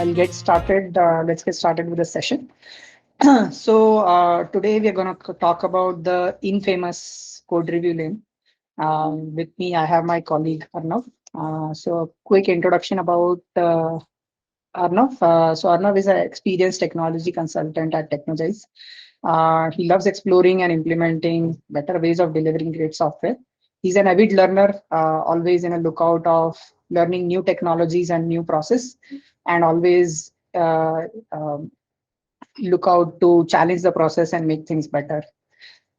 I'll get started. Let's get started with the session. Today we are going to talk about the infamous code review lane. With me, I have my colleague Arnav. Quick introduction about Arnav. Arnav is an experienced technology consultant at Technogize. He loves exploring and implementing better ways of delivering great software. He's an avid learner, always in a lookout of learning new technologies and new process, and always look out to challenge the process and make things better.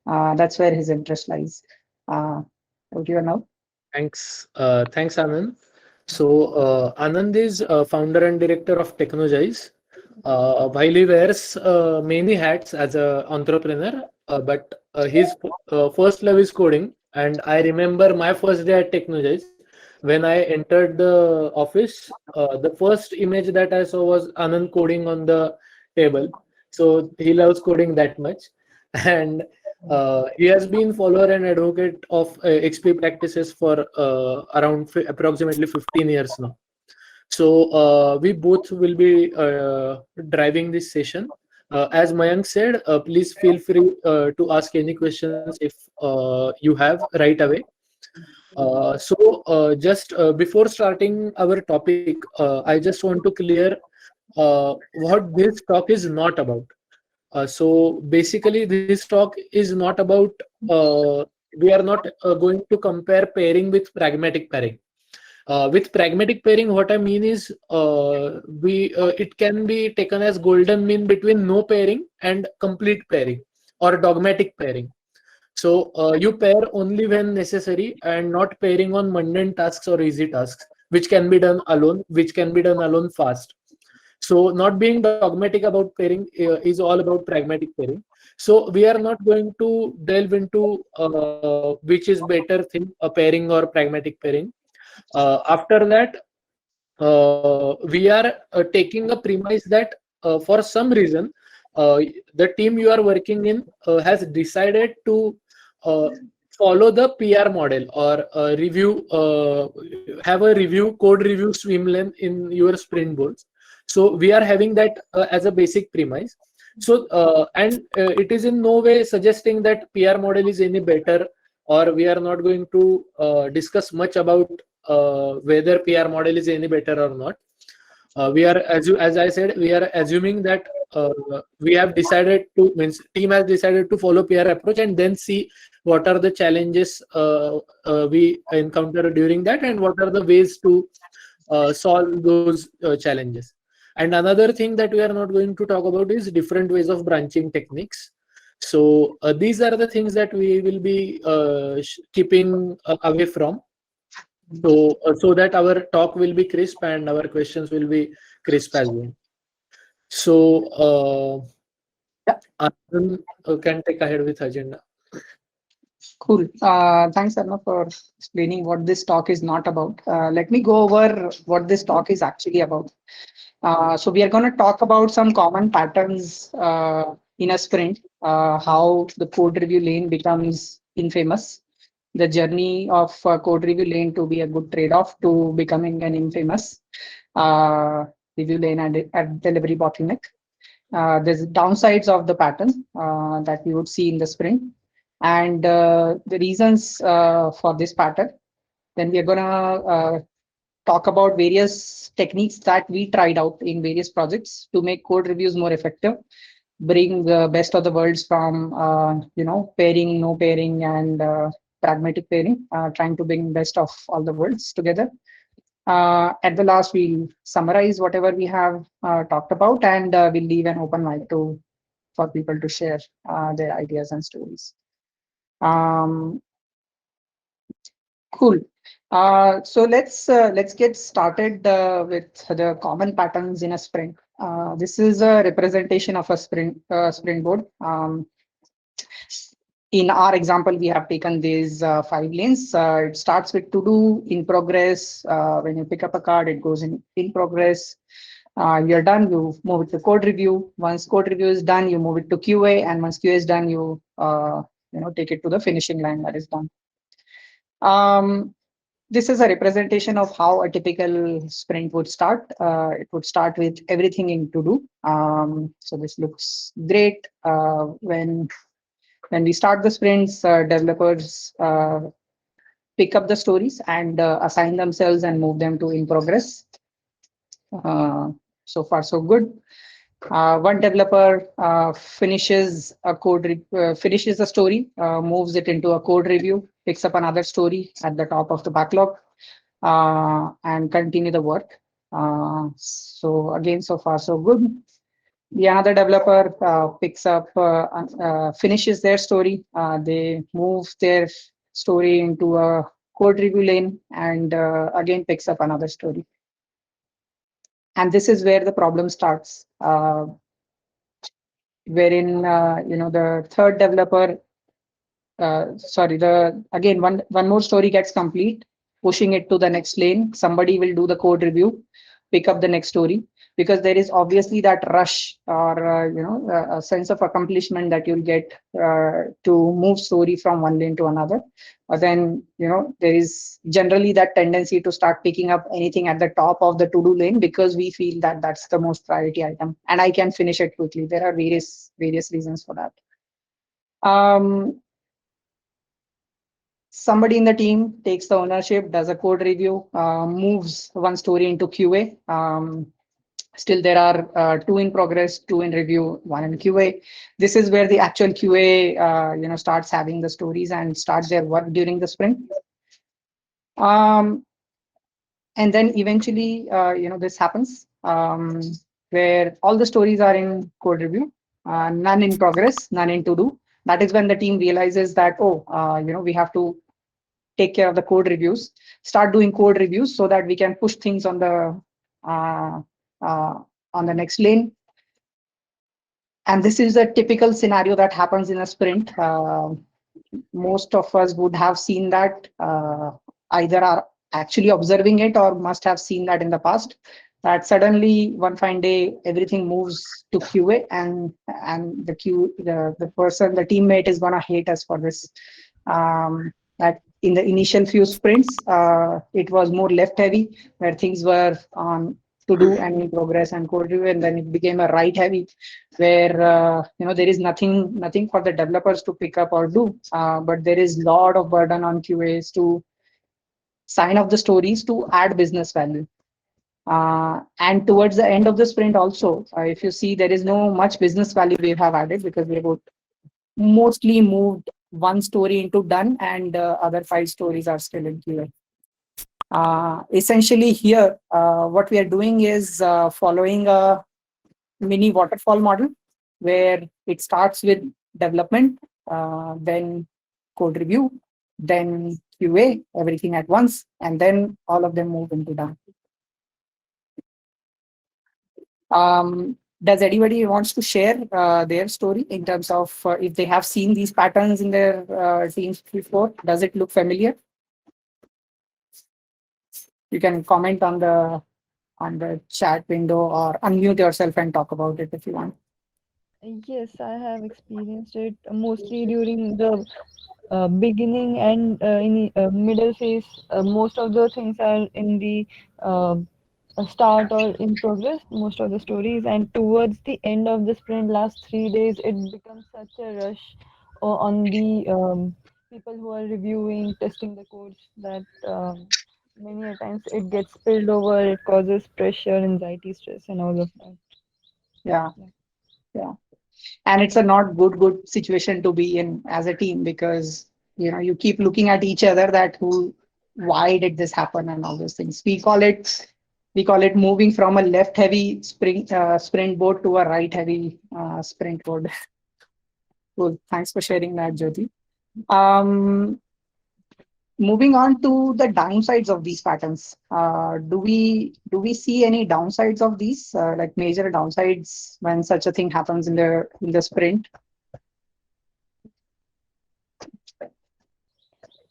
That's where his interest lies. Over to you now. Thanks, Anand. Anand is founder and director of Technogize. While he wears many hats as an entrepreneur, but his first love is coding. And I remember my first day at Technogize. When I entered the office, the first image that I saw was Anand coding on the table. So he loves coding that much. And he has been follower and advocate of XP practices for around approximately 15 years now. We both will be driving this session. As Mayank said, please feel free to ask any questions if you have right away. Just before starting our topic, I just want to clear what this talk is not about. Basically, this talk is not about, we are not going to compare pairing with pragmatic pairing. With pragmatic pairing, what I mean is it can be taken as golden mean between no pairing and complete pairing or dogmatic pairing. You pair only when necessary and not pairing on mundane tasks or easy tasks, which can be done alone, which can be done alone fast. So not being dogmatic about pairing is all about pragmatic pairing. So we are not going to delve into which is better thing, a pairing or pragmatic pairing. After that, we are taking a premise that for some reason, the team you are working in has decided to uh, follow the PR model or have a review code review swim lane in your sprint boards. So we are having that as a basic premise. It is in no way suggesting that PR model is any better, or we are not going to discuss much about whether PR model is any better or not. We are, as I said, we are assuming that we have decided to, means team has decided to follow PR approach and then see what are the challenges we encounter during that and what are the ways to solve those challenges. And another thing that we are not going to talk about is different ways of branching techniques. These are the things that we will be keeping away from. So that our talk will be crisp and our questions will be crisp as well. Arjun can take ahead with agenda. Cool. Thanks, Arnav, for explaining what this talk is not about. Let me go over what this talk is actually about. We are going to talk about some common patterns in a sprint, how the code review lane becomes infamous, the journey of code review lane to be a good trade-off to becoming an infamous review lane and delivery bottleneck. There's downsides of the pattern that we would see in the sprint, and the reasons for this pattern. Then we are going to talk about various techniques that we tried out in various projects to make code reviews more effective, bring the best of the worlds from pairing, no pairing, and pragmatic pairing, trying to bring best of all the worlds together. At the last, we'll summarize whatever we have talked about, and we'll leave an open mic for people to share their ideas and stories. Cool. Let's get started with the common patterns in a sprint. This is a representation of a sprint board. In our example, we have taken these 5 lanes. It starts with to do, in progress. When you pick up a card, it goes in progress. You're done, you move it to code review. Once code review is done, you move it to QA, and once QA is done, you take it to the finishing line that is done. This is a representation of how a typical sprint would start. It would start with everything in to do. So this looks great. When we start the sprints, developers pick up the stories and assign themselves and move them to in progress. Uh, so far, so good. One developer finishes a story, moves it into a code review, picks up another story at the top of the backlog, and continue the work. So again, so far so good. The another developer finishes their story. They move their story into a code review lane and again picks up another story. And this is where the problem starts, wherein the third developer, sorry, the again one more story gets complete, pushing it to the next lane. Somebody will do the code review, pick up the next story, because there is obviously that rush or a sense of accomplishment that you'll get to move story from one lane to another. But then there is generally that tendency to start picking up anything at the top of the to-do lane because we feel that that's the most priority item and I can finish it quickly. There are various reasons for that. Um, Somebody in the team takes the ownership, does a code review, moves one story into QA. Still, there are two in progress, two in review, one in QA. This is where the actual QA, starts having the stories and starts their work during the sprint. And then eventually, this happens where all the stories are in code review, none in progress, none in to do. That is when the team realizes that, we have to take care of the code reviews, start doing code reviews so that we can push things uh, uh, on the next lane. And this is a typical scenario that happens in a sprint. Most of us would have seen that, either are actually observing it or must have seen that in the past, that suddenly one fine day everything moves to QA and the person, the teammate is gonna hate us for this. That in the initial few sprints, it was more left heavy, where things were on to do and in progress and code review, and then it became a right heavy, where there is nothing for the developers to pick up or do, but there is lot of burden on QAs to sign up the stories to add business value. And towards the end of the sprint also, if you see, there is no much business value we have added because we have mostly moved one story into done and other 5 stories are still in QA. Essentially here, what we are doing is following a mini waterfall model where it starts with development, then code review, then QA, everything at once, and then all of them move into done. Does anybody wants to share their story in terms of if they have seen these patterns in their teams before? Does it look familiar? You can comment on the chat window or unmute yourself and talk about it if you want. Yes, I have experienced it mostly during the beginning and in middle phase. Most of the things are in the uh, start or in progress, most of the stories, and towards the end of the sprint, last 3 days, it becomes such a rush on the people who are reviewing, testing the codes that many a times it gets spilled over, it causes pressure, anxiety, stress, and all of that. Yeah, Yeah. yeah. And it's a not good situation to be in as a team because you keep looking at each other that why did this happen and all those things. We call it moving from a left heavy sprint board to a right heavy sprint board. Cool, thanks for sharing that, Jyoti. um Moving on to the downsides of these patterns, do we see any downsides of these, like major downsides when such a thing happens in the sprint?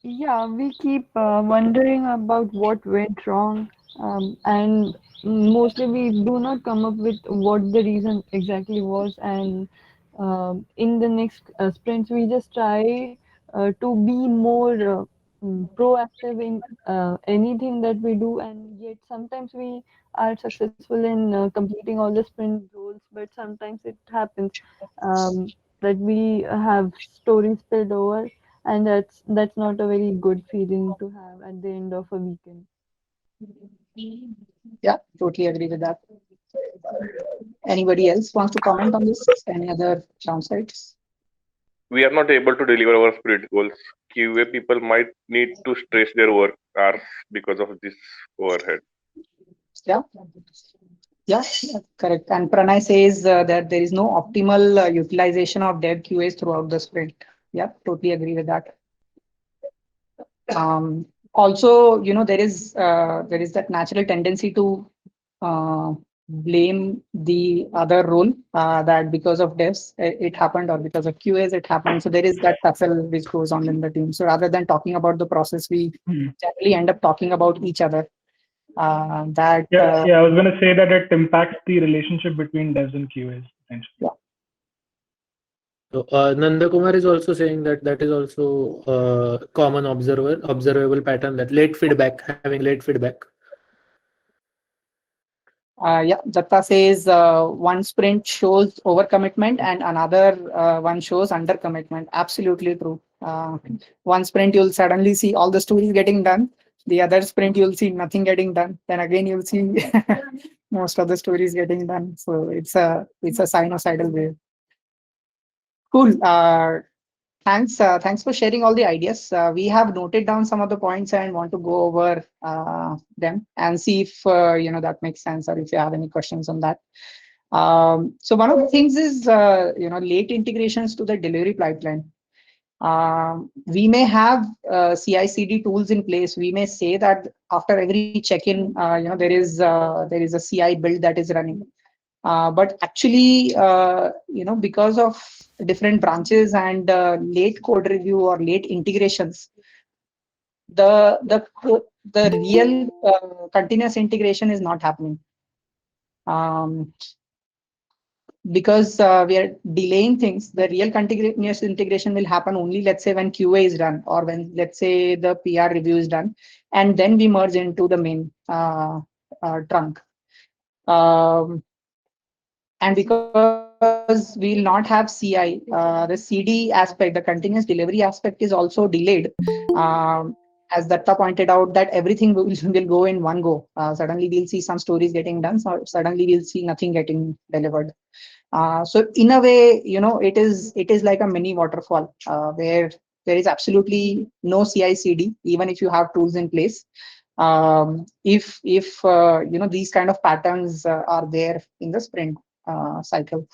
Yeah, we keep wondering about what went wrong, and mostly we do not come up with what the reason exactly was. And in the next sprints, we just try to be more proactive in anything that we do, and yet sometimes we are successful in completing all the sprint goals, but sometimes it happens that we have stories spilled over, and that's not a very good feeling to have at the end of a weekend. Yeah, totally agree with that. Anybody else wants to comment on this? Any other downsides? We are not able to deliver our sprint goals. QA people might need to stretch their work hours because of this overhead. Yeah. Yeah, correct. And Pranay says that there is no optimal utilization of dev QAs throughout the sprint. Yeah, totally agree with that. Also, there is that natural tendency to blame the other role that because of devs it happened, or because of QAs it happened. So there is that tussle which goes on in the team. So rather than talking about the process, we generally end up talking about each other. I was going to say that it impacts the relationship between devs and QAs essentially. Yeah. So Nanda Kumar is also saying that that is also a common observable pattern, that having late feedback. Yeah, Datta says one sprint shows overcommitment and another one shows undercommitment. Absolutely true. One sprint you'll suddenly see all the stories getting done. The other sprint you'll see nothing getting done. Then again you'll see most of the stories getting done. So it's a sinusoidal wave. Cool. Thanks for sharing all the ideas. We have noted down some of the points and want to go over them and see if that makes sense, or if you have any questions on that. So one of the things is late integrations to the delivery pipeline. We may have CI/CD tools in place. We may say that after every check-in, there is a CI build that is running. But actually, because of different branches and late code review or late integrations, the real continuous integration is not happening. Because we are delaying things, the real continuous integration will happen only, let's say, when QA is done, or when, let's say, the PR review is done, and then we merge into the main trunk. And because we'll not have CI, the CD aspect, the continuous delivery aspect is also delayed. As Datta pointed out, that everything will go in one go. Suddenly we'll see some stories getting done, so suddenly we'll see nothing getting delivered. So in a way, it is like a mini waterfall where there is absolutely no CI/CD, even if you have tools in place. If these kind of patterns are there in the sprint cycle.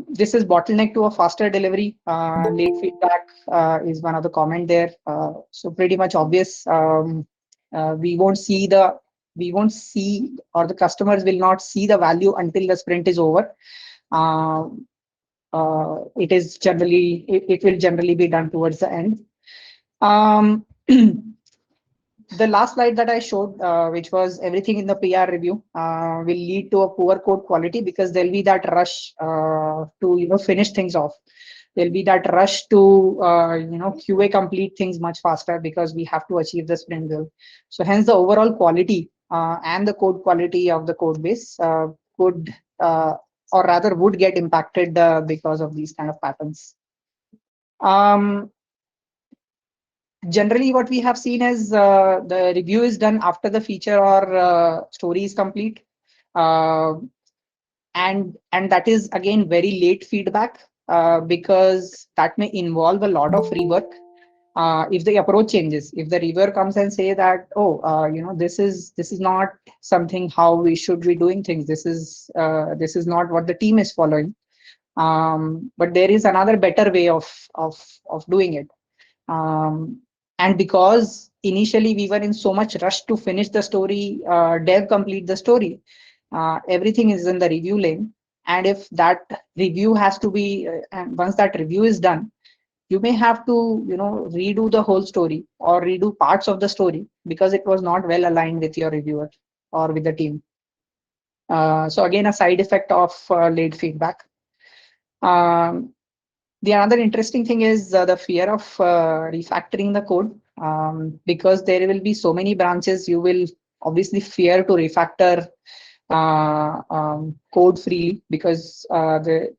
This is bottleneck to a faster delivery. Late feedback is one of the comment there. So pretty much obvious. We won't see, or the customers will not see the value until the sprint is over. It will generally be done towards the end. The last slide that I showed, which was everything in the PR review, will lead to a poor code quality, because there'll be that rush to finish things off. There'll be that rush to QA complete things much faster, because we have to achieve the sprint goal. So hence the overall quality and the code quality of the code base would get impacted because of these kind of patterns. Generally, what we have seen is the review is done after the feature or story is complete, and that is again very late feedback, because that may involve a lot of rework. If the approach changes, if the reviewer comes and say that, this is not something how we should be doing things. This is not what the team is following. But there is another better way of doing it. And because initially we were in so much rush to finish the story, dev complete the story, everything is in the review lane. And if that review has to be, and once that review is done, you may have to, redo the whole story or redo parts of the story, because it was not well aligned with your reviewer or with the team. So again, a side effect of late feedback. The another interesting thing is the fear of refactoring the code, because there will be so many branches. You will obviously fear to refactor code freely, because there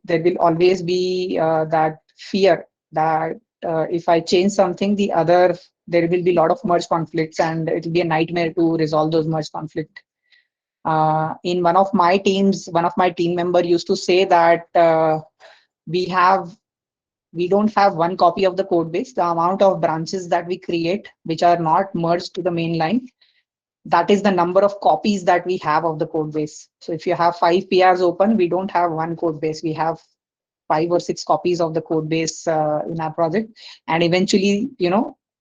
will always be that fear that if I change something, there will be a lot of merge conflicts, and it will be a nightmare to resolve those merge conflicts. In one of my teams, one of my team member used to say that we don't have one copy of the code base. The amount of branches that we create, which are not merged to the main line, that is the number of copies that we have of the code base. So if you have 5 PRs open, we don't have one code base. We have 5 or 6 copies of the code base in our project. And eventually,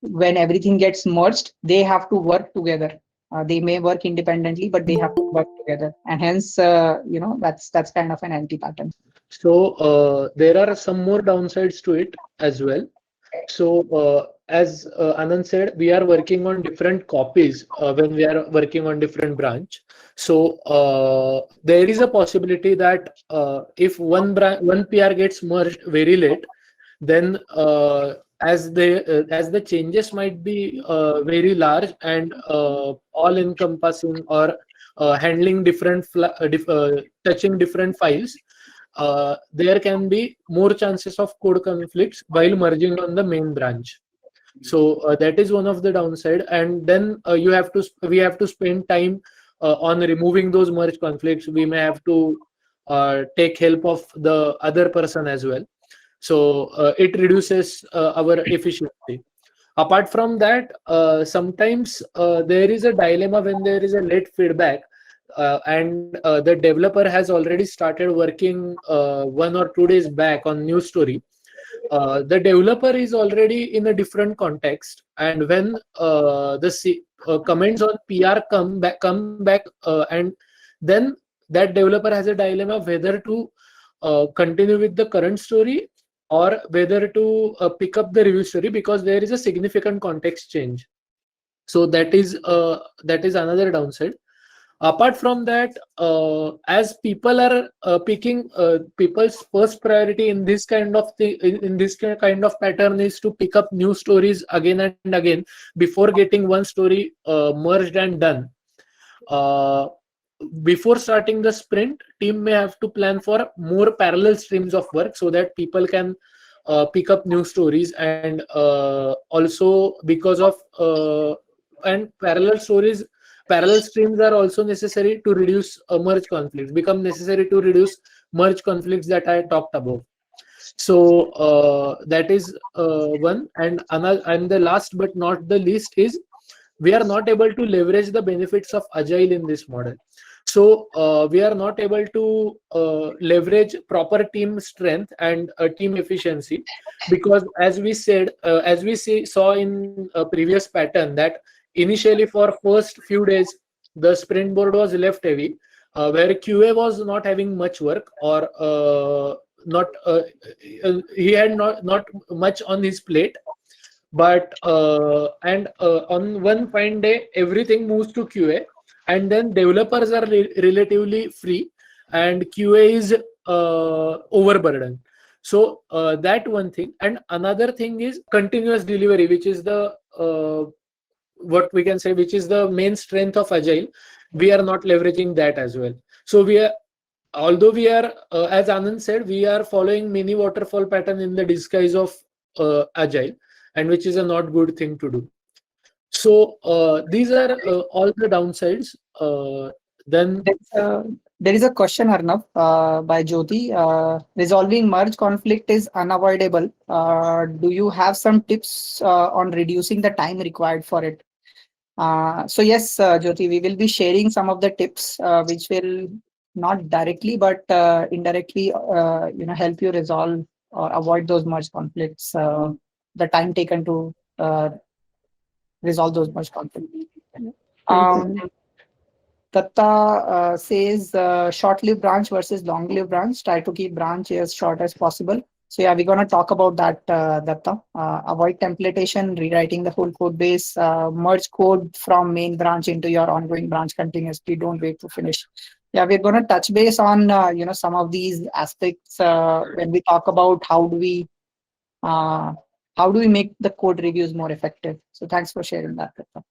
when everything gets merged, they have to work together. They may work independently, but they have to work together. And hence, that's kind of an anti-pattern. So there are some more downsides to it as well. So as Anand said, we are working on different copies when we are working on different branch. So there is a possibility that if one PR gets merged very late, then as the changes might be very large and all encompassing or handling different touching different files, there can be more chances of code conflicts while merging on the main branch. So that is one of the downside, and then we have to spend time on removing those merge conflicts. We may have to take help of the other person as well. So it reduces our efficiency. Apart from that, sometimes there is a dilemma when there is a late feedback, and the developer has already started working 1 or 2 days back on new story. The developer is already in a different context, and when the comments on PR come back, and then that developer has a dilemma whether to continue with the current story or whether to pick up the review story, because there is a significant context change. So that is another downside. Apart from that, as people are picking, people's first priority in this kind of pattern is to pick up new stories again and again before getting one story merged and done. Before starting the sprint, team may have to plan for more parallel streams of work so that people can pick up new stories, and also because of and parallel streams are also necessary to reduce merge conflicts, become necessary to reduce merge conflicts that I talked about. So that is one. And another, and the last but not the least is we are not able to leverage the benefits of agile in this model. So we are not able to leverage proper team strength and team efficiency, because as we said, saw in a previous pattern, that initially for first few days the sprint board was left heavy, where QA was not having much work, or he had not much on his plate. But on one fine day, everything moves to QA, and then developers are relatively free, and QA is overburdened. So that one thing. And another thing is continuous delivery, which is the what we can say, which is the main strength of agile. We are not leveraging that as well. So although we are, as Anand said, we are following mini waterfall pattern in the disguise of agile, and which is a not good thing to do. So these are all the downsides. Then there is a question, Arnav, by Jyoti. Resolving merge conflict is unavoidable. Do you have some tips on reducing the time required for it? So yes, Jyoti, we will be sharing some of the tips which will not directly but indirectly help you resolve or avoid those merge conflicts, the time taken to resolve those merge conflicts. Datta says short-lived branch versus long-lived branch. Try to keep branch as short as possible. So yeah, we're going to talk about that, Datta. Avoid templatation, rewriting the whole code base, merge code from main branch into your ongoing branch continuously. Don't wait to finish. Yeah, we're going to touch base on some of these aspects when we talk about uh, how do we make the code reviews more effective. So thanks for sharing that. Pratap.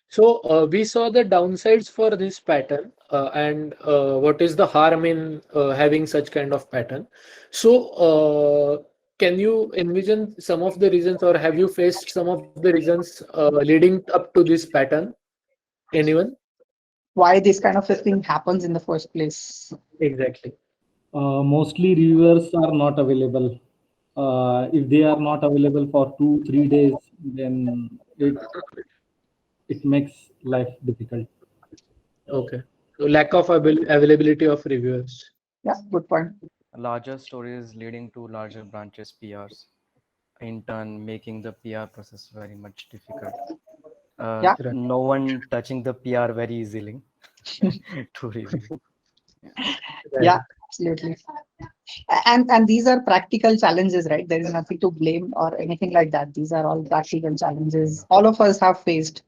So we saw the downsides for this pattern and what is the harm in having such kind of pattern. So can you envision some of the reasons, or have you faced some of the reasons leading up to this pattern? Anyone? Why this kind of a thing happens in the first place? Exactly. Mostly reviewers are not available. If they are not available for 2-3 days, then it makes life difficult. Okay. So lack of availability of reviewers. Yeah, good point. Larger stories leading to larger branches PRs, in turn making the PR process very much difficult. Yeah. No one touching the PR very easily to review. Yeah, absolutely. And these are practical challenges, right? There is nothing to blame or anything like that. These are all practical challenges all of us have faced.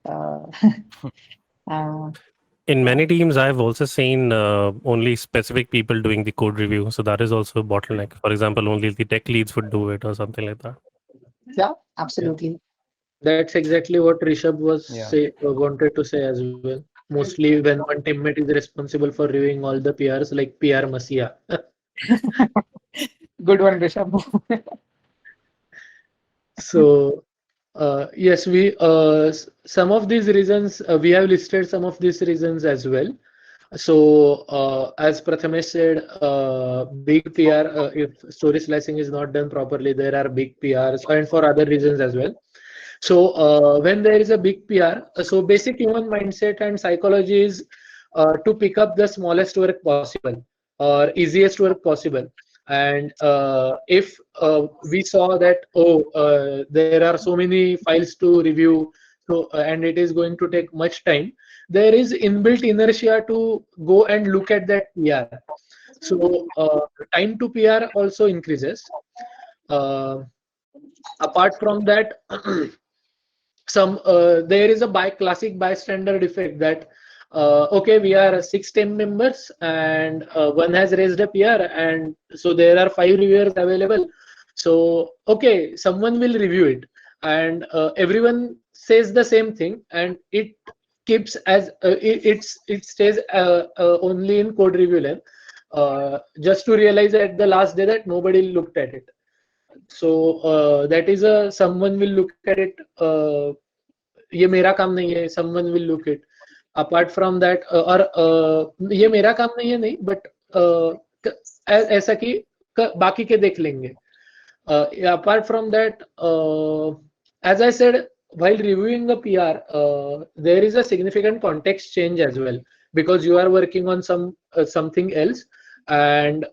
In many teams, I've also seen only specific people doing the code review. So that is also a bottleneck. For example, only the tech leads would do it or something like that. Yeah, absolutely. That's exactly what Rishabh was Yeah. wanted to say as well. Mostly when one teammate is responsible for reviewing all the PRs, like PR Masiya. Good one, Rishabh. So yes, we some of these reasons we have listed some of these reasons as well. So as Prathamesh said, big PR, if story slicing is not done properly, there are big PRs, and for other reasons as well. So when there is a big PR, so basic human mindset and psychology is to pick up the smallest work possible or easiest work possible. And if we saw that, there are so many files to review, so and it is going to take much time, there is inbuilt inertia to go and look at that PR. So time to PR also increases. Uh, Apart from that, there is a classic bystander effect that okay, we are 6 team members and one has raised a PR, and so there are 5 reviewers available. So okay, someone will review it, and everyone says the same thing, and it keeps as it stays only in code review length, just to realize at the last day that nobody looked at it. So that is someone will look at it. ये मेरा काम नहीं है. Someone will look it. Apart from that, और ये मेरा काम नहीं है नहीं, but ऐसा कि बाकी के देख लेंगे. Apart from that, as I said, while reviewing a PR, there is a significant context change as well, because you are working on something else, and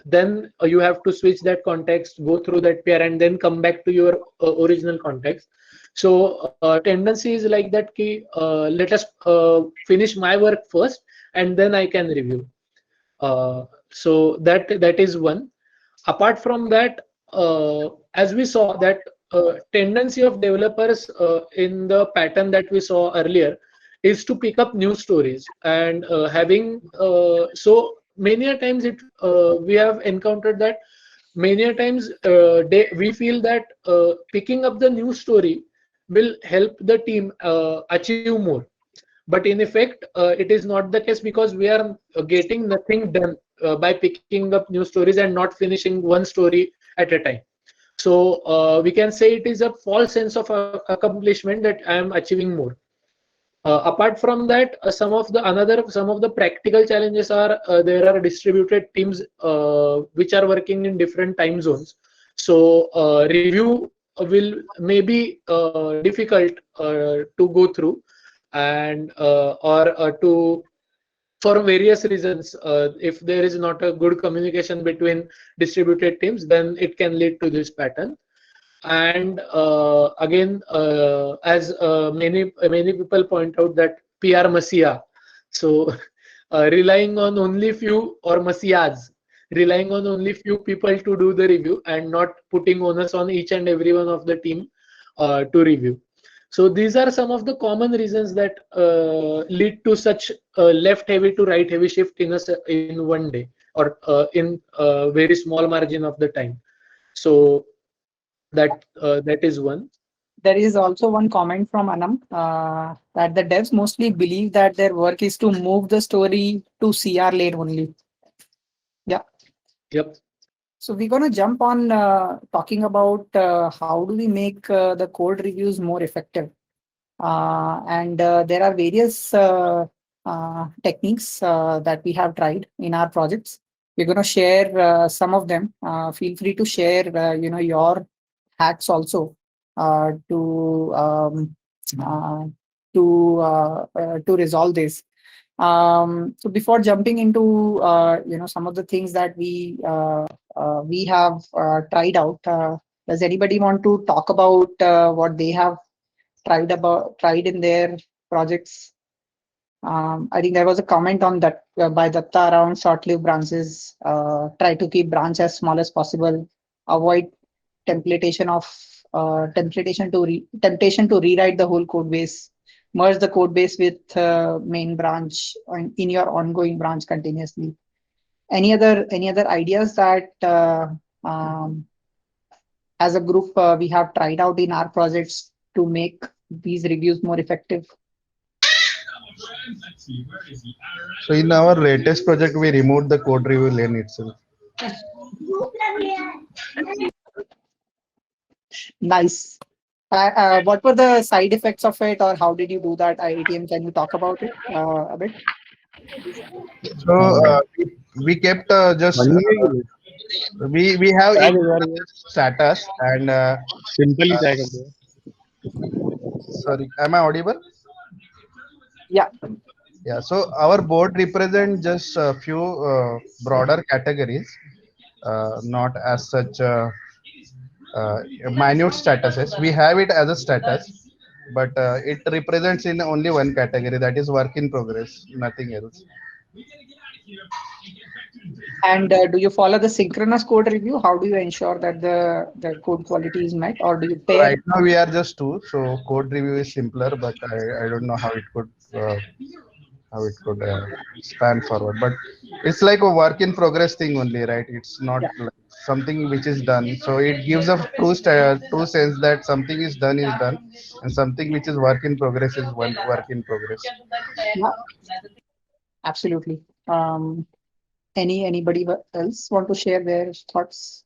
then you have to switch that context, go through that PR, and then come back to your original context. So tendency is like that ki, let us finish my work first and then I can review. So that is one. Apart from that, as we saw that tendency of developers in the pattern that we saw earlier is to pick up new stories, and having so many a times we have encountered that many a times we feel that picking up the new story will help the team achieve more, but in effect it is not the case, because we are getting nothing done by picking up new stories and not finishing one story at a time. So we can say it is a false sense of accomplishment that I am achieving more. Apart from that, some of the practical challenges are there are distributed teams which are working in different time zones. So review will maybe difficult to go through, and or to, for various reasons, if there is not a good communication between distributed teams, then it can lead to this pattern. And again, as many people point out, that PR Masiya, so relying on only few, or Masiyas, relying on only few people to do the review and not putting onus on each and every one of the team to review. So these are some of the common reasons that lead to such left heavy to right heavy shift in one day, or in a very small margin of the time. So that is one. There is also one comment from Anam that the devs mostly believe that their work is to move the story to CR lane only. Yep. So we're going to jump on talking about how do we make the code reviews more effective. And there are various techniques that we have tried in our projects. We're going to share some of them. Feel free to share, your hacks also to resolve this. So before jumping into some of the things that we have tried out, does anybody want to talk about what they have tried in their projects? I think there was a comment on that by Datta around short-lived branches. Try to keep branch as small as possible. Avoid temptation to rewrite the whole code base. Merge the code base with main branch in your ongoing branch continuously. Any other ideas that as a group we have tried out in our projects to make these reviews more effective? So in our latest project, we removed the code review lane itself. Nice. What were the side effects of it, or how did you do that? ATM, can you talk about it a bit? So we kept just we have status and sorry, am I audible? Yeah. Yeah. So our board represent just a few broader categories, not as such minute statuses. We have it as a status, but it represents in only one category, that is work in progress, nothing else. And do you follow the synchronous code review? How do you ensure that the code quality is met, or do you pair? Right now we are just two, so code review is simpler, but I don't know how it could span forward. But it's like a work in progress thing only, right? It's not like something which is done. So it gives a true sense that something is done, and something which is work in progress is one work in progress. Yeah. Absolutely. Anybody else want to share their thoughts?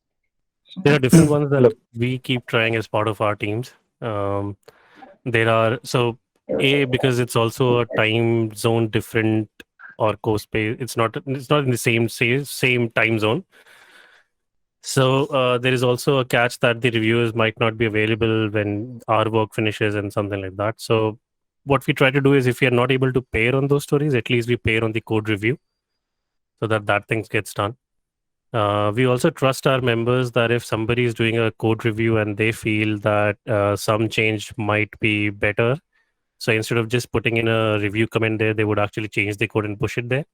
There are different ones that we keep trying as part of our teams. There are because it's also a time zone different or co-space. It's not in the same time zone. So there is also a catch that the reviewers might not be available when our work finishes and something like that. So what we try to do is, if we are not able to pair on those stories, at least we pair on the code review, so that thing gets done. We also trust our members that if somebody is doing a code review and they feel that some change might be better, so instead of just putting in a review comment there, they would actually change the code and push it there.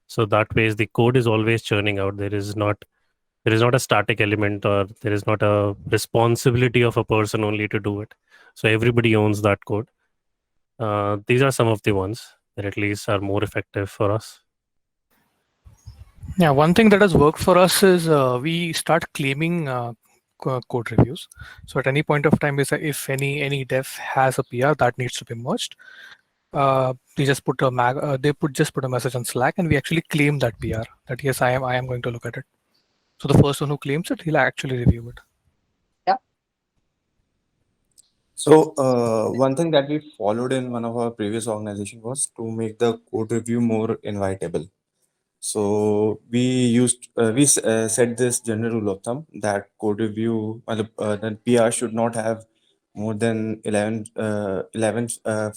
So that way, the code is always churning out. There is not a static element, or there is not a responsibility of a person only to do it. So everybody owns that code. These are some of the ones that at least are more effective for us. Yeah, one thing that has worked for us is we start claiming code reviews. So at any point of time, if any dev has a PR that needs to be merged, they just put a message on Slack, and we actually claim that PR. That yes, I am going to look at it. So the first one who claims it, he'll actually review it. Yeah. So one thing that we followed in one of our previous organizations was to make the code review more invitable. So we set this general rule of thumb that code review, the PR should not have more than 11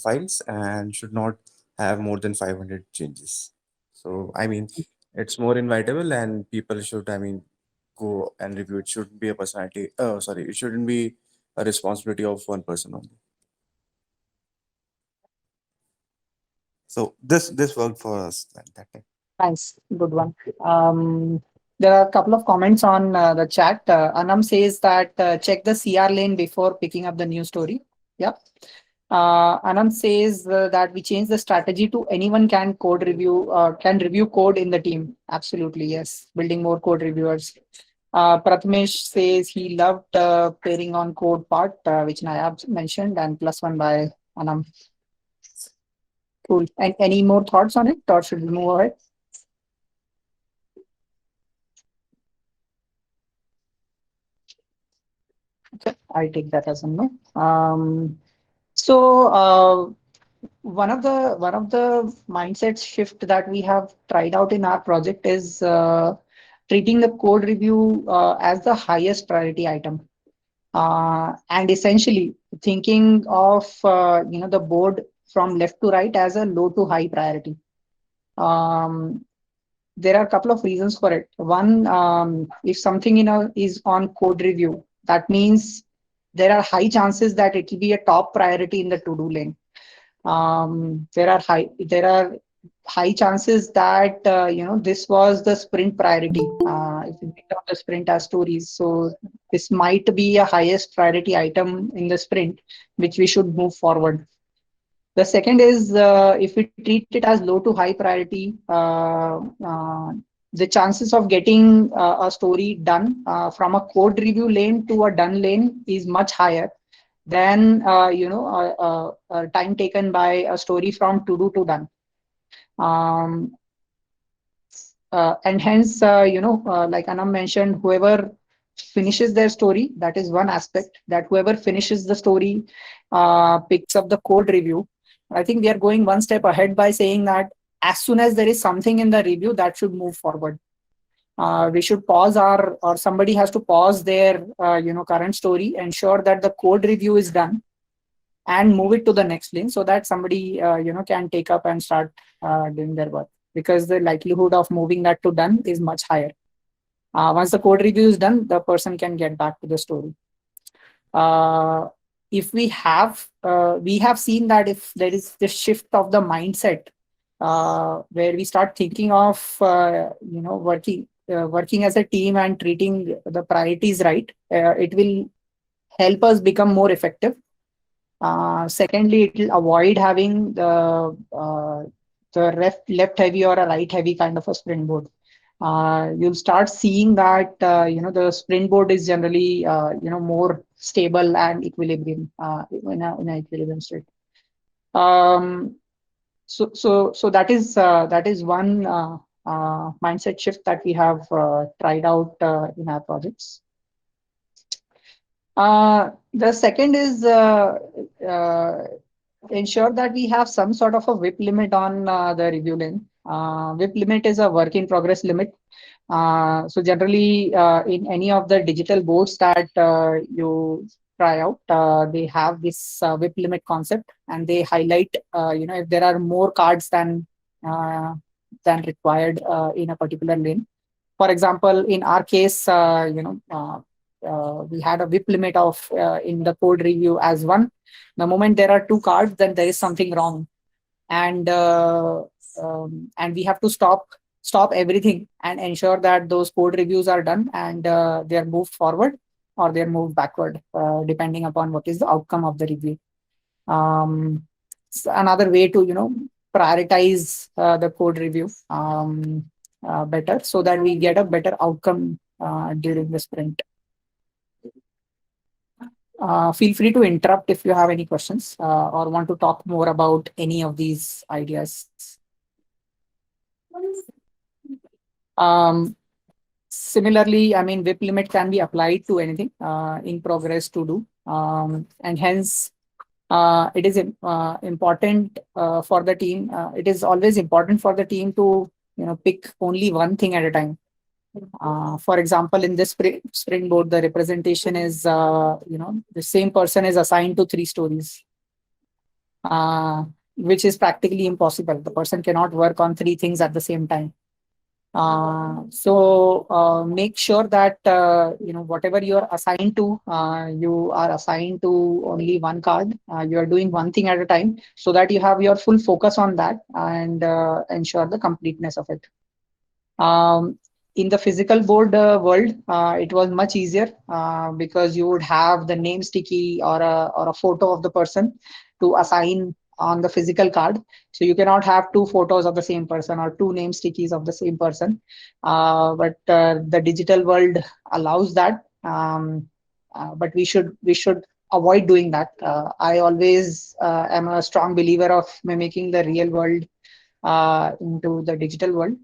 files and should not have more than 500 changes. So I mean, it's more invitable, and people should go and review. It shouldn't be a personality. It shouldn't be a responsibility of one person only. So this worked for us at that time. Nice, good one. There are a couple of comments on the chat. Anam says that check the CR lane before picking up the new story. Yeah. Anand says that we change the strategy to anyone can can review code in the team. Absolutely, yes. Building more code reviewers. Prathamesh says he loved pairing on code part, which Nayab mentioned, and +1 by Anam. Cool. And any more thoughts on it, or should we move ahead? Okay, I take that as a no. One of the mindset shift that we have tried out in our project is treating the code review as the highest priority item, and essentially thinking of the board from left to right as a low to high priority. There are a couple of reasons for it. One, if something is on code review, that means there are high chances that it will be a top priority in the to-do lane. There are high chances that this was the sprint priority. If you pick up the sprint as stories, so this might be a highest priority item in the sprint, which we should move forward. The second is if we treat it as low to high priority, the chances of getting a story done from a code review lane to a done lane is much higher than time taken by a story from to do to done. And hence, like Anam mentioned, whoever finishes their story, that is one aspect, that whoever finishes the story picks up the code review. I think we are going one step ahead by saying that as soon as there is something in the review, that should move forward. We should pause or somebody has to pause their current story, ensure that the code review is done, and move it to the next lane so that somebody can take up and start doing their work, because the likelihood of moving that to done is much higher. Once the code review is done, the person can get back to the story. If we have seen that if there is this shift of the mindset where we start thinking of working as a team and treating the priorities right, it will help us become more effective. Secondly, it will avoid having the left heavy or a right heavy kind of a sprint board. You'll start seeing that the sprint board is generally more stable and equilibrium in an equilibrium state. So that is one mindset shift that we have tried out in our projects. The second is ensure that we have some sort of a WIP limit on the review lane. WIP limit is a work in progress limit. So generally, in any of the digital boards that you try out, they have this WIP limit concept, and they highlight, if there are more cards than required in a particular lane. For example, in our case, we had a WIP limit of in the code review as 1. The moment there are 2 cards, then there is something wrong, and we have to stop everything and ensure that those code reviews are done and they are moved forward or they are moved backward, depending upon what is the outcome of the review. So another way to prioritize the code review better, so that we get a better outcome during the sprint. Feel free to interrupt if you have any questions or want to talk more about any of these ideas. Similarly, I mean, WIP limit can be applied to anything in progress to do, and hence it is important for the team. It is always important for the team to pick only one thing at a time. For example, in this sprint board, the representation is the same person is assigned to 3 stories, which is practically impossible. The person cannot work on 3 things at the same time. So make sure that whatever you are assigned to, you are assigned to only 1 card. You are doing one thing at a time, so that you have your full focus on that and ensure the completeness of it. In the physical board world, it was much easier because you would have the name sticky or a photo of the person to assign on the physical card. So you cannot have two photos of the same person or two name stickies of the same person. But the digital world allows that. But we should avoid doing that. I always am a strong believer of mimicking the real world into the digital world.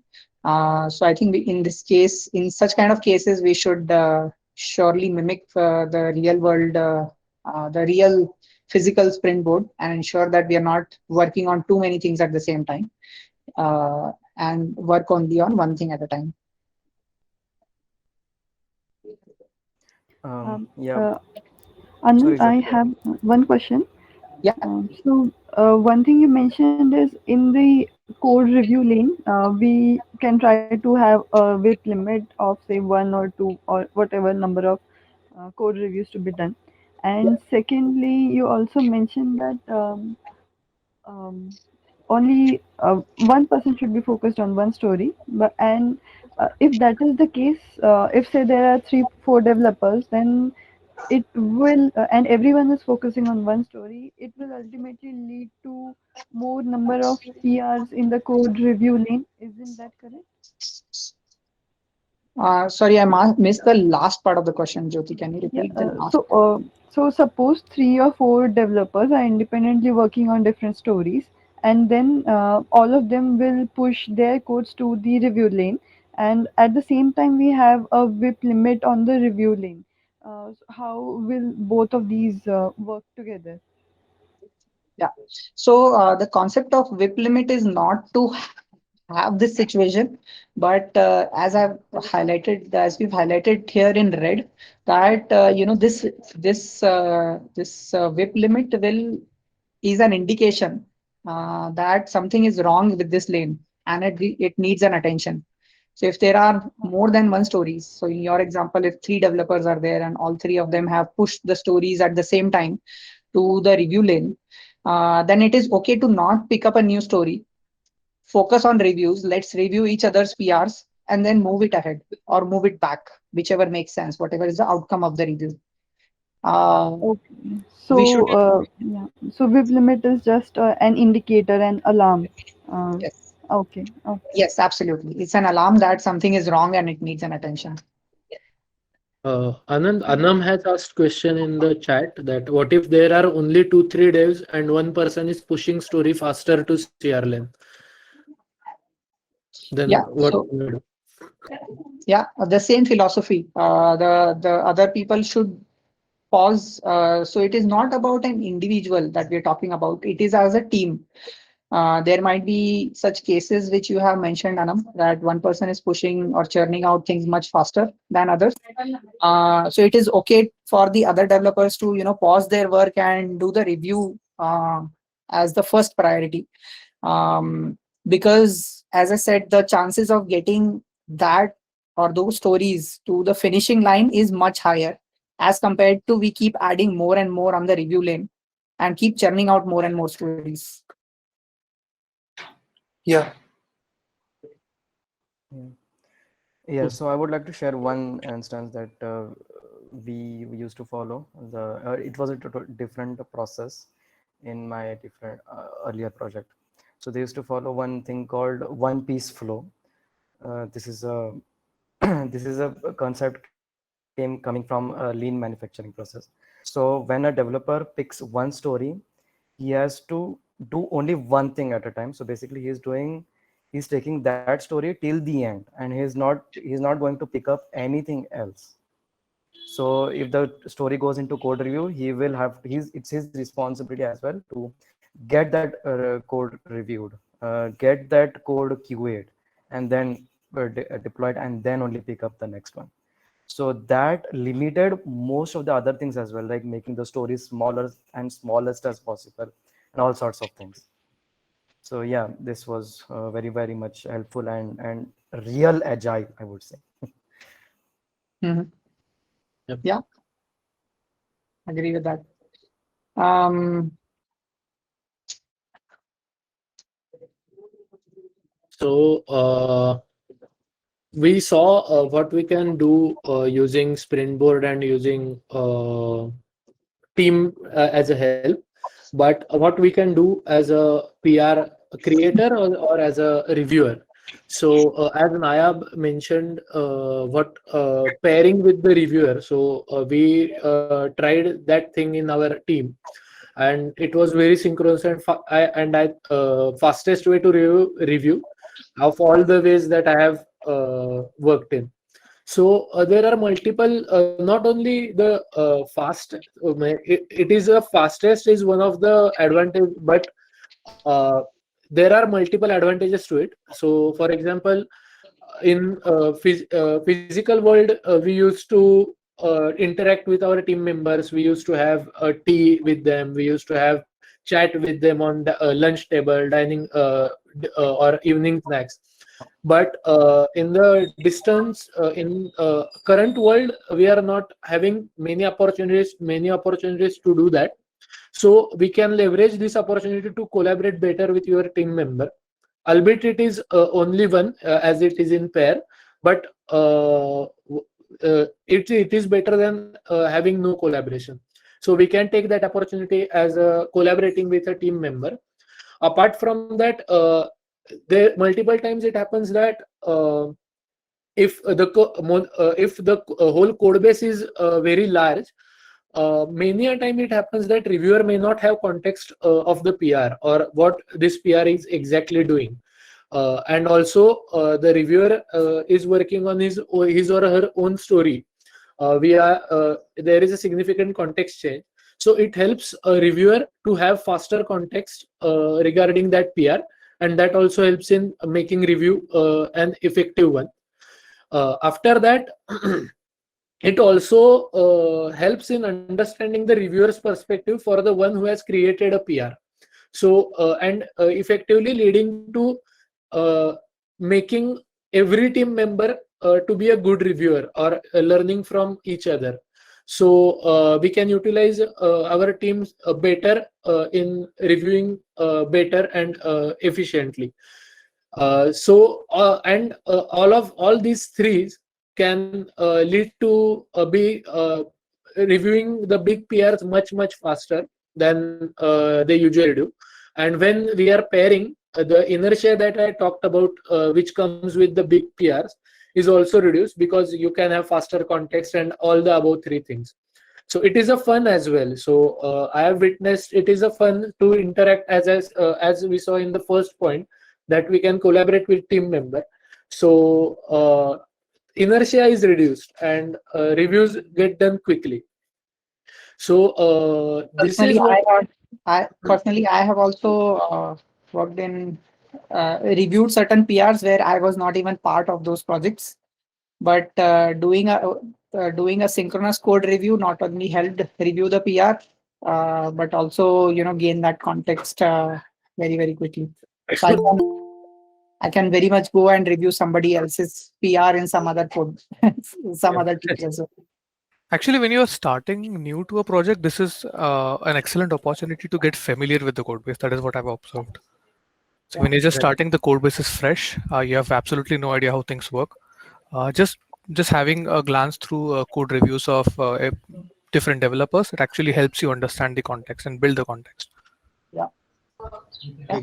So I think in this case, in such kind of cases, we should surely mimic the real world, the real physical sprint board, and ensure that we are not working on too many things at the same time, and work only on one thing at a time. Yeah. Anand, Sorry, I Jyoti. have one question. Yeah. One thing you mentioned is in the code review lane, we can try to have a width limit of say 1 or 2 or whatever number of code reviews to be done. And secondly, you also mentioned that only one person should be focused on one story. But and if that is the case, if say there are 3-4 developers, then it will and everyone is focusing on one story, it will ultimately lead to more number of PRs in the code review lane. Isn't that correct? Sorry, I missed the last part of the question, Jyoti. Can you repeat the last? So suppose 3 or 4 developers are independently working on different stories, and then all of them will push their codes to the review lane, and at the same time we have a WIP limit on the review lane. How will both of these work together? Yeah. So the concept of WIP limit is not to have this situation, but as we've highlighted here in red, that this WIP limit is an indication that something is wrong with this lane, and it needs an attention. So if there are more than one stories, so in your example, if 3 developers are there and all 3 of them have pushed the stories at the same time to the review lane, then it is okay to not pick up a new story, focus on reviews, let's review each other's PRs, and then move it ahead or move it back, whichever makes sense, whatever is the outcome of the review. Okay. We should. Yeah. So WIP limit is just an indicator, an alarm. Yes. Okay. Yes, absolutely. It's an alarm that something is wrong and it needs an attention. Anand, Anam has asked question in the chat that what if there are only 2-3 devs and one person is pushing story faster to CR length? Then Yeah. what So, can we do? yeah, the same philosophy. The other people should pause. So it is not about an individual that we're talking about. It is as a team. There might be such cases which you have mentioned, Anam, that one person is pushing or churning out things much faster than others. So it is okay for the other developers to pause their work and do the review as the first priority. Because as I said, the chances of getting that or those stories to the finishing line is much higher as compared to we keep adding more and more on the review lane and keep churning out more and more stories. Yeah. Yeah, so I would like to share one instance that we used to follow. It was a different process in my different earlier project. So they used to follow one thing called one piece flow. This is a this is a concept coming from a lean manufacturing process. So when a developer picks one story, he has to do only one thing at a time. So basically he's taking that story till the end, and he's not going to pick up anything else. So if the story goes into code review, he will have it's his responsibility as well to get that code reviewed, get that code QA'd, and then deployed, and then only pick up the next one. So that limited most of the other things as well, like making the stories smaller and smallest as possible and all sorts of things. So yeah, this was very, very much helpful and real agile, I would say. Yeah, agree with that. So we saw what we can do using Sprintboard and using team as a help. but what we can do as a PR creator or as a reviewer. So as Nayab mentioned, what pairing with the reviewer. So we tried that thing in our team, and it was very synchronous and fastest way to review of all the ways that I have worked in. So there are multiple, not only the it is a fastest is one of the advantage, but there are multiple advantages to it. So for example, in physical world, we used to interact with our team members. We used to have a tea with them. We used to have chat with them on the lunch table, dining or evening snacks. But in the distance, in current world, we are not having many opportunities to do that. So we can leverage this opportunity to collaborate better with your team member, albeit it is only one, as it is in pair, but it is better than having no collaboration. So we can take that opportunity as collaborating with a team member. Apart from that, there multiple times it happens that if the whole code base is very large, many a time it happens that reviewer may not have context of the PR or what this PR is exactly doing. And also the reviewer is working on his or her own story. There is a significant context change. So it helps a reviewer to have faster context regarding that PR, and that also helps in making review an effective one. After that, it also helps in understanding the reviewer's perspective for the one who has created a PR. So and effectively leading to making every team member to be a good reviewer or learning from each other. So we can utilize our teams better in reviewing better and efficiently. All these three can lead to be reviewing the big PRs much faster than they usually do. And when we are pairing, the inertia that I talked about, which comes with the big PRs, is also reduced because you can have faster context and all the above three things. So it is a fun as well. So I have witnessed it is a fun to interact as we saw in the first point, that we can collaborate with team member. So inertia is reduced and reviews get done quickly. So this is what personally I have also worked in reviewed certain PRs where I was not even part of those projects, but doing a synchronous code review not only helped review the PR, but also gain that context very quickly. So I can very much go and review somebody else's PR in some other code, some other teachers. Actually, when you are starting new to a project, this is an excellent opportunity to get familiar with the code base. That is what I've observed. So when you're just starting, the code base is fresh. You have absolutely no idea how things work. Just having a glance through code reviews of different developers, it actually helps you understand the context and build the context. Yeah.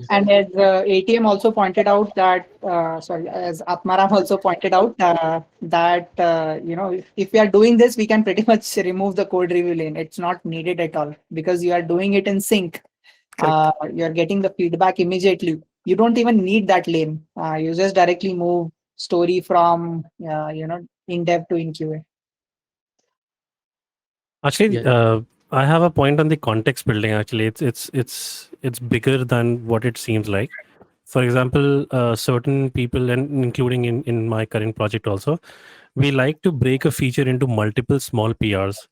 And as ATM also pointed out that, as Atmaram also pointed out that if we are doing this, we can pretty much remove the code review lane. It's not needed at all because you are doing it in sync. You are getting the feedback immediately. You don't even need that lane. You just directly move story from in dev to in QA. Actually, I have a point on the context building. Actually, it's bigger than what it seems like. For example, certain people, and including in my current project also, we like to break a feature into multiple small PRs,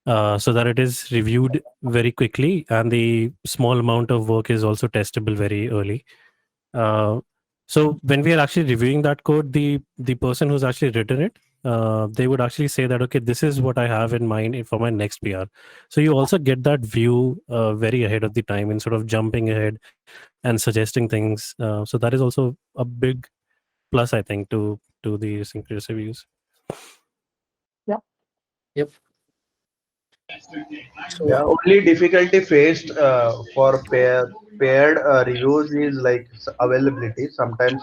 so that it is reviewed very quickly, and the small amount of work is also testable very early. So when we are actually reviewing that code, the person who's actually written it, they would actually say that, okay, this is what I have in mind for my next PR. So you also get that view very ahead of the time instead of jumping ahead and suggesting things. So that is also a big plus, I think, to the synchronous reviews. Yeah. Yep. So Yeah, only difficulty faced for paired reviews is like availability. Sometimes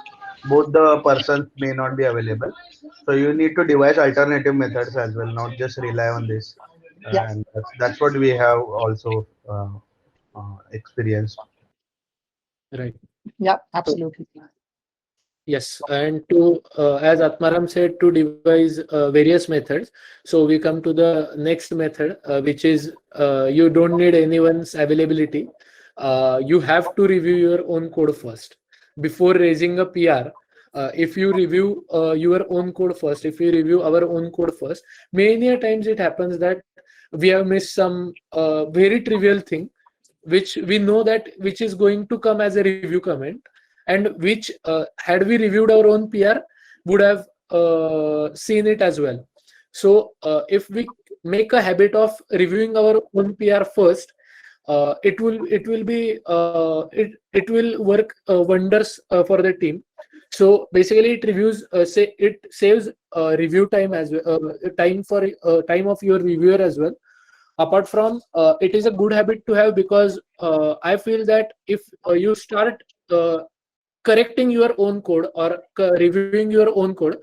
both the persons may not be available, so you need to devise alternative methods as well, not just rely on this. Yeah. And that's what we have also experienced. right. Yeah, So, absolutely. yes, and to as Atmaram said, to devise various methods. So we come to the next method, which is you don't need anyone's availability. You have to review your own code first before raising a PR. If you review your own code first, if you review our own code first, many a times it happens that we have missed some very trivial thing, which we know that which is going to come as a review comment, and which had we reviewed our own PR would have seen it as well. So if we make a habit of reviewing our own PR first, it will work wonders for the team. So basically, it reviews it saves review time as well, time of your reviewer as well. Apart from it is a good habit to have, because I feel that if you start correcting your own code or reviewing your own code,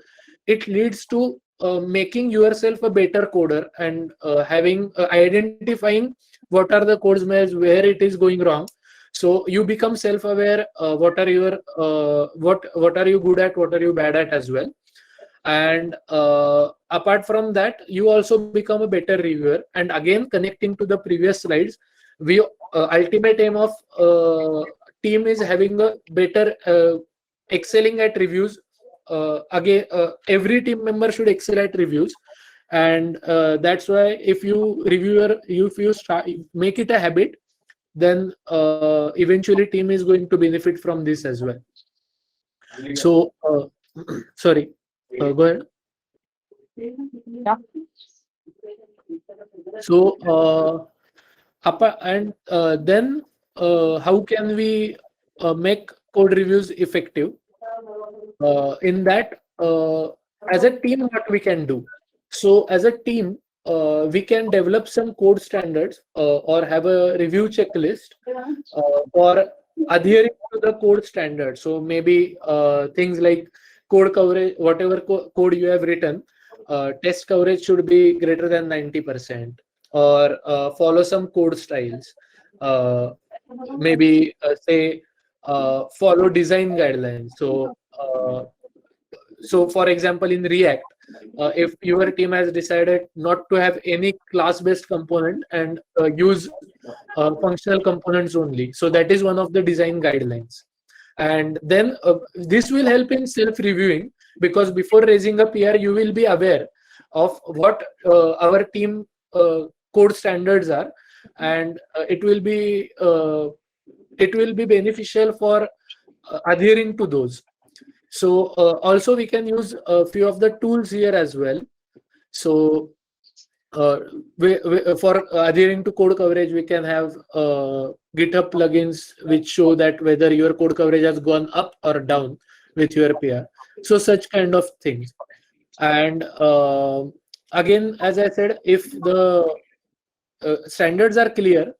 it leads to making yourself a better coder, and having identifying what are the code smells, where it is going wrong. So you become self-aware, what are your what are you good at, what are you bad at as well. And apart from that, you also become a better reviewer. And again, connecting to the previous slides, we ultimate aim of team is having a better excelling at reviews. Again, every team member should excel at reviews, and that's why if you make it a habit, then eventually team is going to benefit from this as well. So sorry, go ahead. Yeah. So then how can we make code reviews effective? In that, as a team, what we can do? So as a team, we can develop some code standards or have a review checklist for adhering to the code standard. So maybe things like code coverage, whatever code you have written, test coverage should be greater than 90%, or follow some code styles. Maybe say follow design guidelines. So for example, in React, if your team has decided not to have any class-based component and use functional components only, so that is one of the design guidelines. And then this will help in self-reviewing, because before raising a PR, you will be aware of what our team code standards are, and it will be beneficial for adhering to those. So also we can use a few of the tools here as well. So for adhering to code coverage, we can have GitHub plugins which show that whether your code coverage has gone up or down with your PR. So such kind of things. And again, as I said, if the standards are clear,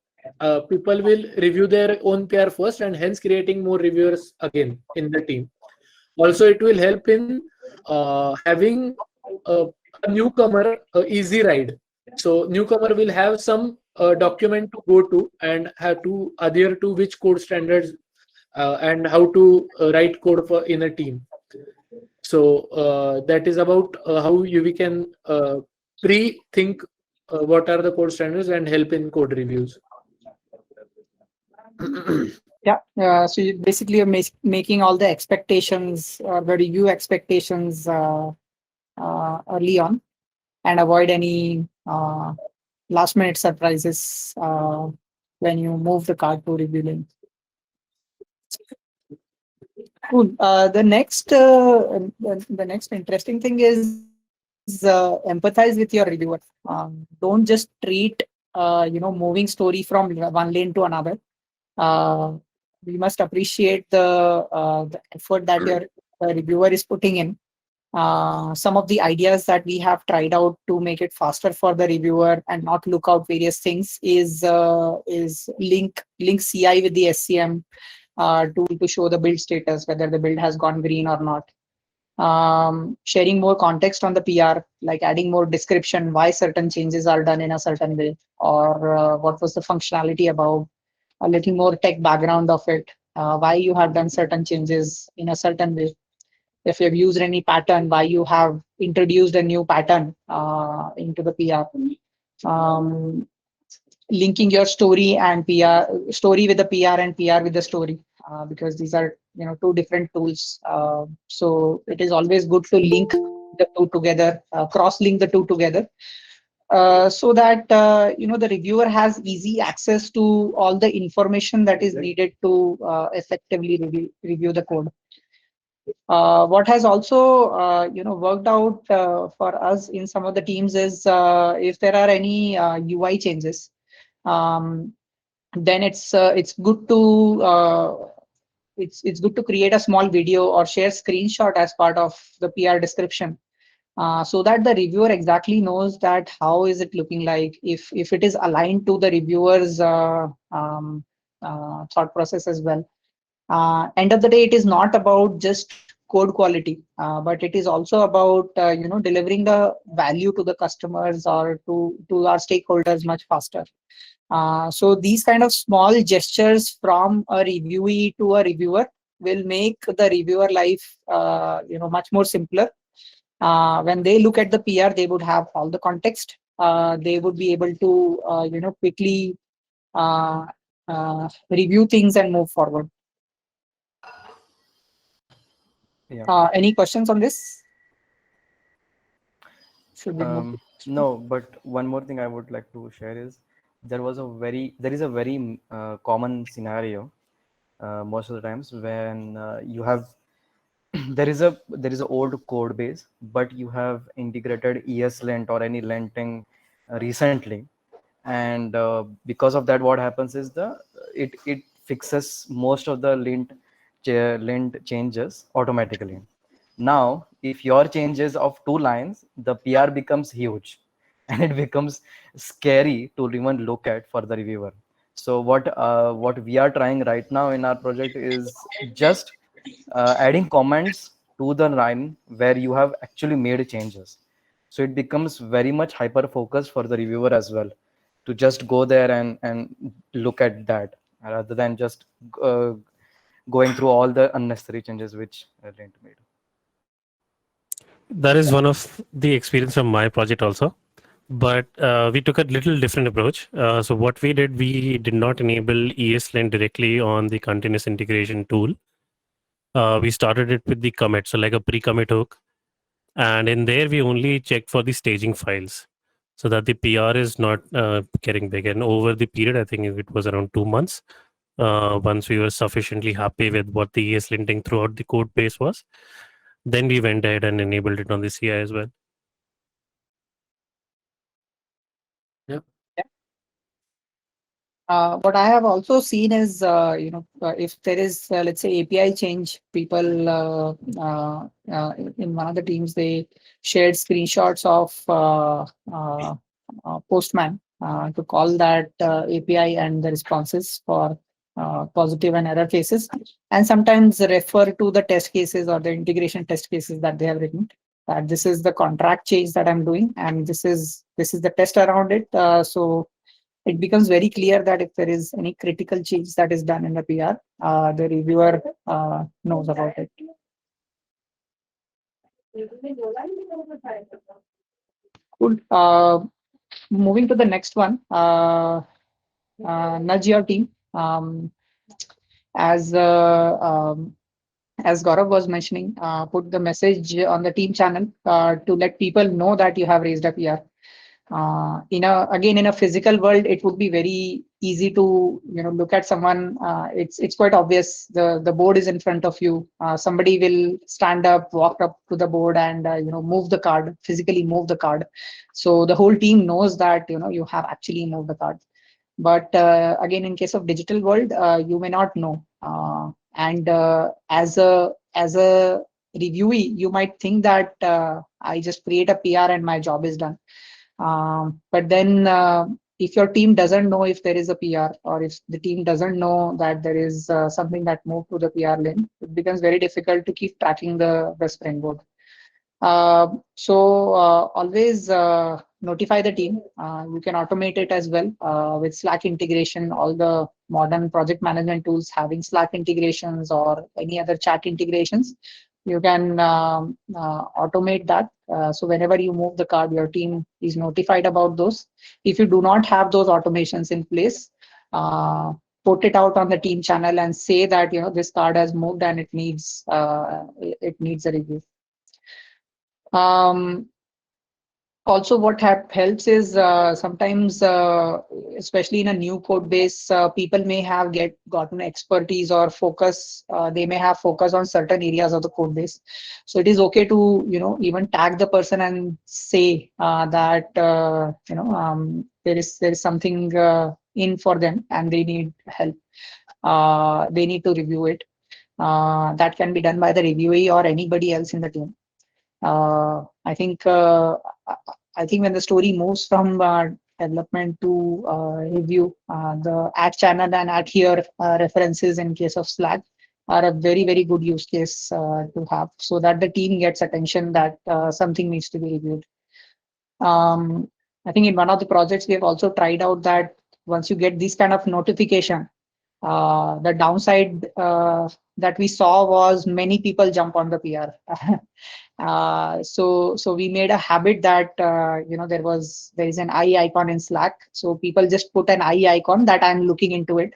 people will review their own PR first, and hence creating more reviewers again in the team. Also, it will help in having a newcomer easy ride. So newcomer will have some document to go to and have to adhere to which code standards and how to write code for in a team. So that is about how we can pre-think what are the code standards and help in code reviews. Yeah. So you basically are making all the expectations, the review expectations early on, and avoid any last minute surprises when you move the card to review link. Cool. The next interesting thing is empathize with your reviewer. Don't just treat moving story from one lane to another. We must appreciate the effort that your reviewer is putting in, Some of the ideas that we have tried out to make it faster for the reviewer and not look out various things is link CI with the SCM to show the build status, whether the build has gone green or not. Sharing more context on the PR, like adding more description, why certain changes are done in a certain way, or what was the functionality about, a little more tech background of it, why you have done certain changes in a certain way. If you've used any pattern, why you have introduced a new pattern into the PR. Linking your story and PR, story with the PR and PR with the story, because these are two different tools. So it is always good to link the two together, cross-link the two together, so that the reviewer has easy access to all the information that is needed to effectively review the code. What has also worked out for us in some of the teams is if there are any UI changes, then it's good to it's good to create a small video or share screenshot as part of the PR description, so that the reviewer exactly knows that how is it looking like, if it is aligned to the reviewer's thought process as well. End of the day, it is not about just code quality, but it is also about delivering the value to the customers or to our stakeholders much faster. So these kind of small gestures from a reviewee to a reviewer will make the reviewer life much more simpler. When they look at the PR, they would have all the context. They would be able to quickly review things and move forward. Yeah. Any questions on this? Should we move? No, but one more thing I would like to share is there is a very common scenario most of the times when you have there is a old code base, but you have integrated ESLint or any linting recently, and because of that, what happens is it fixes most of the lint changes automatically. Now, if your changes of 2 lines, the PR becomes huge, and it becomes scary to even look at for the reviewer. So what we are trying right now in our project is just adding comments to the line where you have actually made changes. So it becomes very much hyper focused for the reviewer as well, to just go there and look at that rather than just going through all the unnecessary changes which Lint made. That is one of the experience from my project also, but we took a little different approach. So what we did not enable ESLint directly on the continuous integration tool. We started it with the commit, so like a pre-commit hook, and in there we only checked for the staging files, so that the PR is not getting big. And over the period, I think it was around 2 months, once we were sufficiently happy with what the ESLinting throughout the code base was, then we went ahead and enabled it on the CI as well. Yep. What I have also seen is, if there is, let's say, API change, people in one of the teams, they shared screenshots of Postman to call that API and the responses for positive and error cases, and sometimes refer to the test cases or the integration test cases that they have written. That this is the contract change that I'm doing, and this is the test around it. So it becomes very clear that if there is any critical change that is done in the PR, the reviewer knows about it. Cool. Moving to the next one, nudge your team. As Gaurav was mentioning, put the message on the team channel to let people know that you have raised a PR. In a physical world, it would be very easy to look at someone. It's quite obvious. The board is in front of you. Somebody will stand up, walk up to the board, and move the card, physically move the card. So the whole team knows that you have actually moved the card. But again, in case of digital world, you may not know. And as a reviewee, you might think that I just create a PR and my job is done. But then if your team doesn't know if there is a PR, or if the team doesn't know that there is something that moved to the PR lane, it becomes very difficult to keep tracking the springboard. Always notify the team. You can automate it as well with Slack integration. All the modern project management tools having Slack integrations or any other chat integrations, you can automate that. So whenever you move the card, your team is notified about those. If you do not have those automations in place, put it out on the team channel and say that this card has moved and it needs a review. Also, what helps is sometimes, especially in a new code base, people may have gotten expertise or focus. They may have focus on certain areas of the code base. So it is okay to even tag the person and say that there is something in for them and they need help. They need to review it. That can be done by the reviewee or anybody else in the team. I think when the story moves from development to review, the @channel and @here references in case of Slack are a very, very good use case to have, so that the team gets attention that something needs to be reviewed. I think in one of the projects we have also tried out that once you get this kind of notification, the downside that we saw was many people jump on the PR. So we made a habit that there is an eye icon in Slack, so people just put an eye icon that I'm looking into it,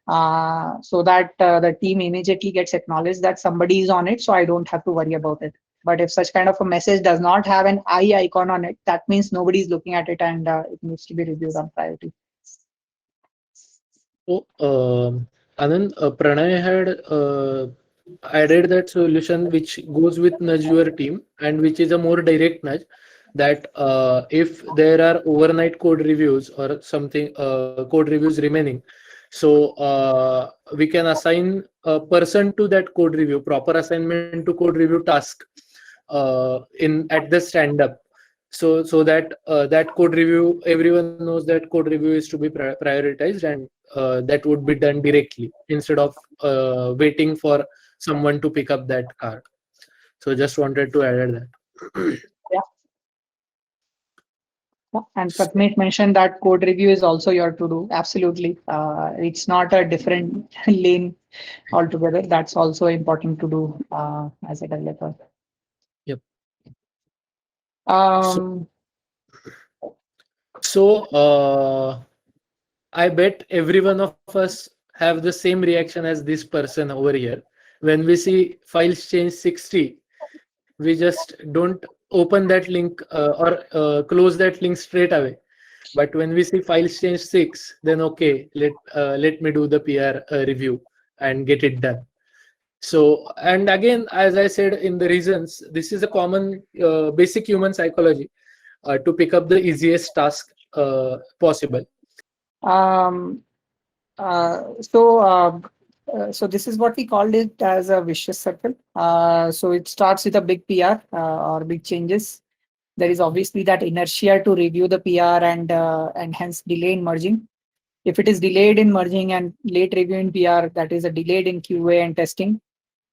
so that the team immediately gets acknowledged that somebody is on it, so I don't have to worry about it. But if such kind of a message does not have an eye icon on it, that means nobody is looking at it and it needs to be reviewed on priority. So, Anand, Pranay had added that solution which goes with nudge your team, and which is a more direct nudge, that if there are overnight code reviews or something, code reviews remaining, so we can assign a person to that code review, proper assignment to code review task at the stand up. So that that code review, everyone knows that code review is to be prioritized, and that would be done directly instead of waiting for someone to pick up that card. So just wanted to add that. Yeah. And Prathamesh mentioned that code review is also your to do. Absolutely. It's not a different lane altogether. That's also important to do as a developer. Yep. I bet every one of us have the same reaction as this person over here. When we see files change 60, we just don't open that link or close that link straight away. But when we see files change 6, then okay, let me do the PR review and get it done. So, and again, as I said in the reasons, this is a common basic human psychology to pick up the easiest task possible. So this is what we called it as a vicious circle. So it starts with a big PR or big changes. There is obviously that inertia to review the PR and hence delay in merging. If it is delayed in merging and late review in PR, that is a delayed in QA and testing.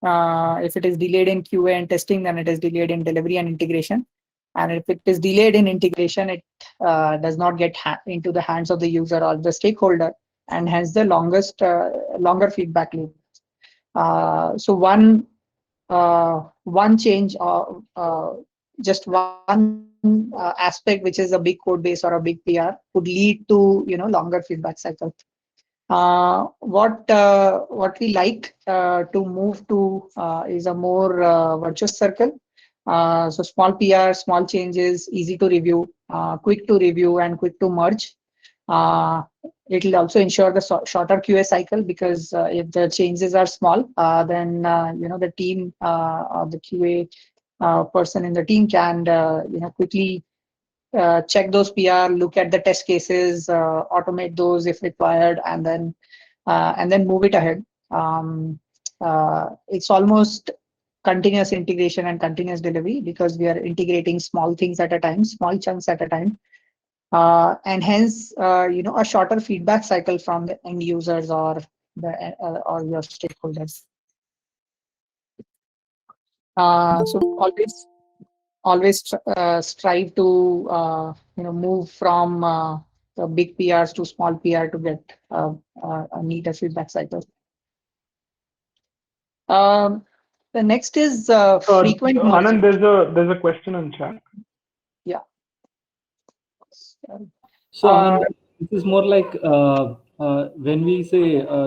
If it is delayed in QA and testing, then it is delayed in delivery and integration. And if it is delayed in integration, it does not get into the hands of the user or the stakeholder, and hence the longer feedback loop. So one change or just one aspect, which is a big code base or a big PR, could lead to longer feedback cycle. What we like to move to is a more virtuous circle. So small PR, small changes, easy to review, quick to review, and quick to merge. It will also ensure the shorter QA cycle, because if the changes are small, then the team or the QA person in the team can quickly check those PR, look at the test cases, automate those if required, and then move it ahead. It's almost continuous integration and continuous delivery, because we are integrating small things at a time, small chunks at a time. And hence, a shorter feedback cycle from the end users or or your stakeholders. So always strive to move from the big PRs to small PR to get a neater feedback cycle. The next is frequent Anand, merging. there's a question in chat. Yeah. So Anand, this is more like when we say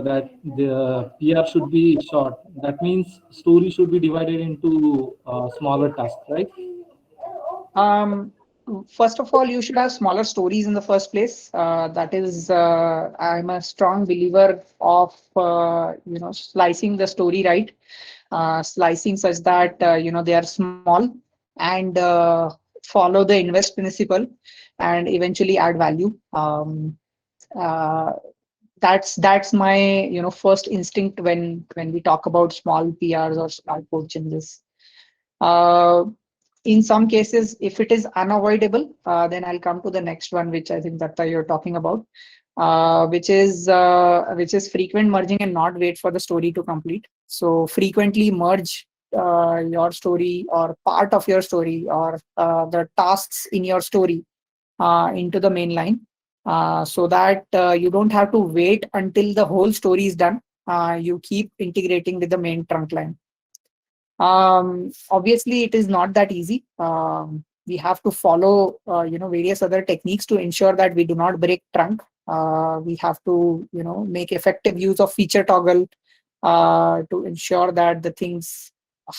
that the PR should be short, that means story should be divided into smaller tasks, right? First of all, you should have smaller stories in the first place. That is, I'm a strong believer of slicing the story right, slicing such that they are small and follow the invest principle and eventually add value. That's my first instinct when we talk about small PRs or small code changes. In some cases, if it is unavoidable, then I'll come to the next one, which I think that you're talking about, which is frequent merging and not wait for the story to complete. So frequently merge your story or part of your story or the tasks in your story into the main line, so that you don't have to wait until the whole story is done. You keep integrating with the main trunk line. Obviously, it is not that easy. We have to follow, various other techniques to ensure that we do not break trunk. We have to, make effective use of feature toggle to ensure that the things,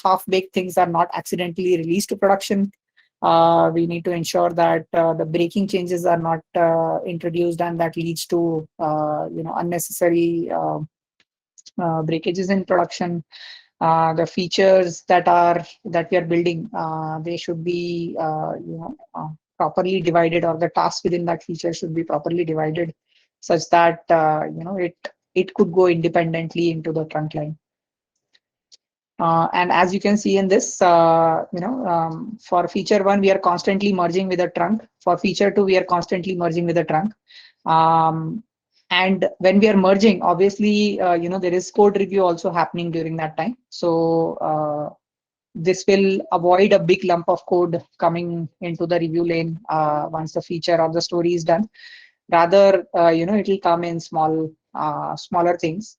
half-baked things, are not accidentally released to production. We need to ensure that the breaking changes are not introduced, and that leads to, unnecessary breakages in production. The features that we are building, they should be properly divided, or the tasks within that feature should be properly divided, such that it could go independently into the trunk line. And as you can see in this, for feature 1, we are constantly merging with the trunk. For feature 2, we are constantly merging with the trunk. And when we are merging, obviously, there is code review also happening during that time. So this will avoid a big lump of code coming into the review lane once the feature or the story is done. Rather, it will come in smaller things,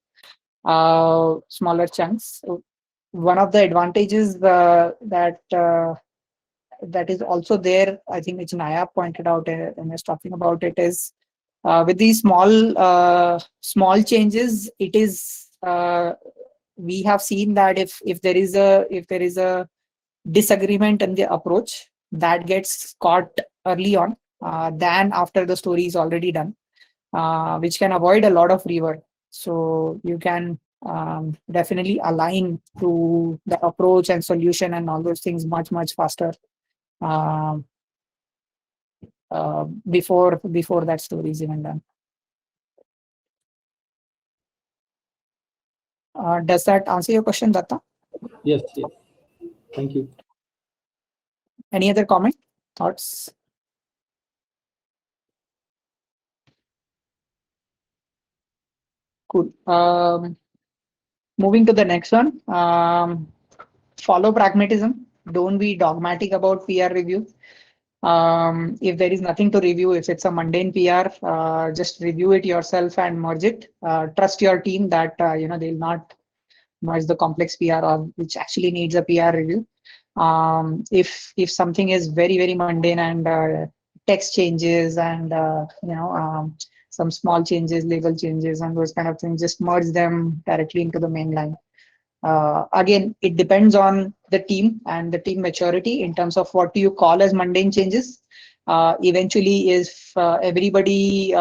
smaller chunks. So one of the advantages that is also there, I think, which Naya pointed out and was talking about it, is with these small changes, it is we have seen that if there is a disagreement in the approach, that gets caught early on than after the story is already done, which can avoid a lot of rework. So you can definitely align to the approach and solution and all those things much faster before that story is even done. Does that answer your question, Datta? Yes. Thank you. Any other comment, thoughts? Cool. Moving to the next one. Follow pragmatism. Don't be dogmatic about PR review. If there is nothing to review, if it's a mundane PR, just review it yourself and merge it. Trust your team that they'll not merge the complex PR or which actually needs a PR review. If something is very mundane and text changes and some small changes, label changes, and those kind of things, just merge them directly into the main line. Again, it depends on the team and the team maturity in terms of what do you call as mundane changes. Eventually, if everybody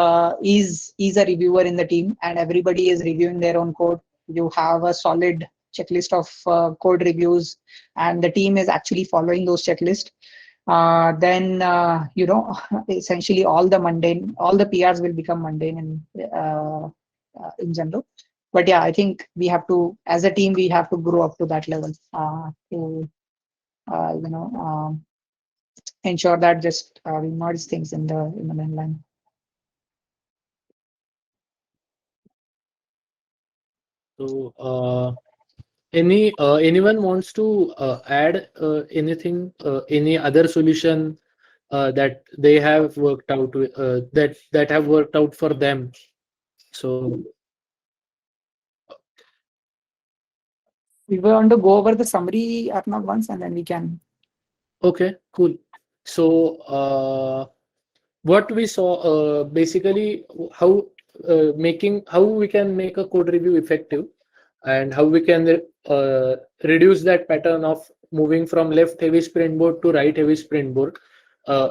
is a reviewer in the team and everybody is reviewing their own code, you have a solid checklist of code reviews, and the team is actually following those checklists. Then essentially all the PRs will become mundane in general. But yeah, I think we have to, as a team, we have to grow up to that level to ensure that just we merge things in the main line. So, anyone wants to add anything, any other solution that they have worked out that have worked out for them? So, We want to go over the summary, Arnav, once, and then we can. okay, cool. So, what we saw basically how we can make a code review effective, and how we can reduce that pattern of moving from left heavy sprint board to right heavy sprint board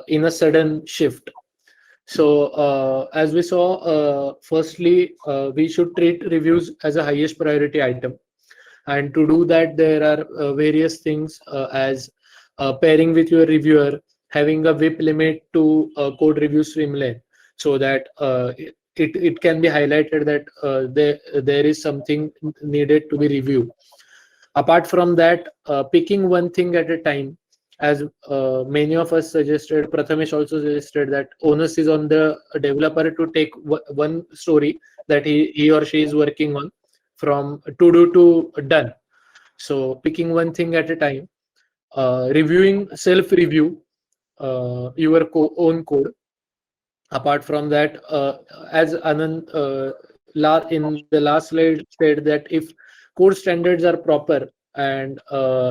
in a sudden shift. So as we saw, firstly, we should treat reviews as a highest priority item. And to do that, there are various things as pairing with your reviewer, having a WIP limit to code review streamline, so that it can be highlighted that there is something needed to be reviewed. Apart from that, picking one thing at a time, as many of us suggested, Prathamesh also suggested that onus is on the developer to take one story that he or she is working on from to do to done. So picking one thing at a time, reviewing, self-review your own code. Apart from that, as Anand in the last slide said, that if code standards are proper, and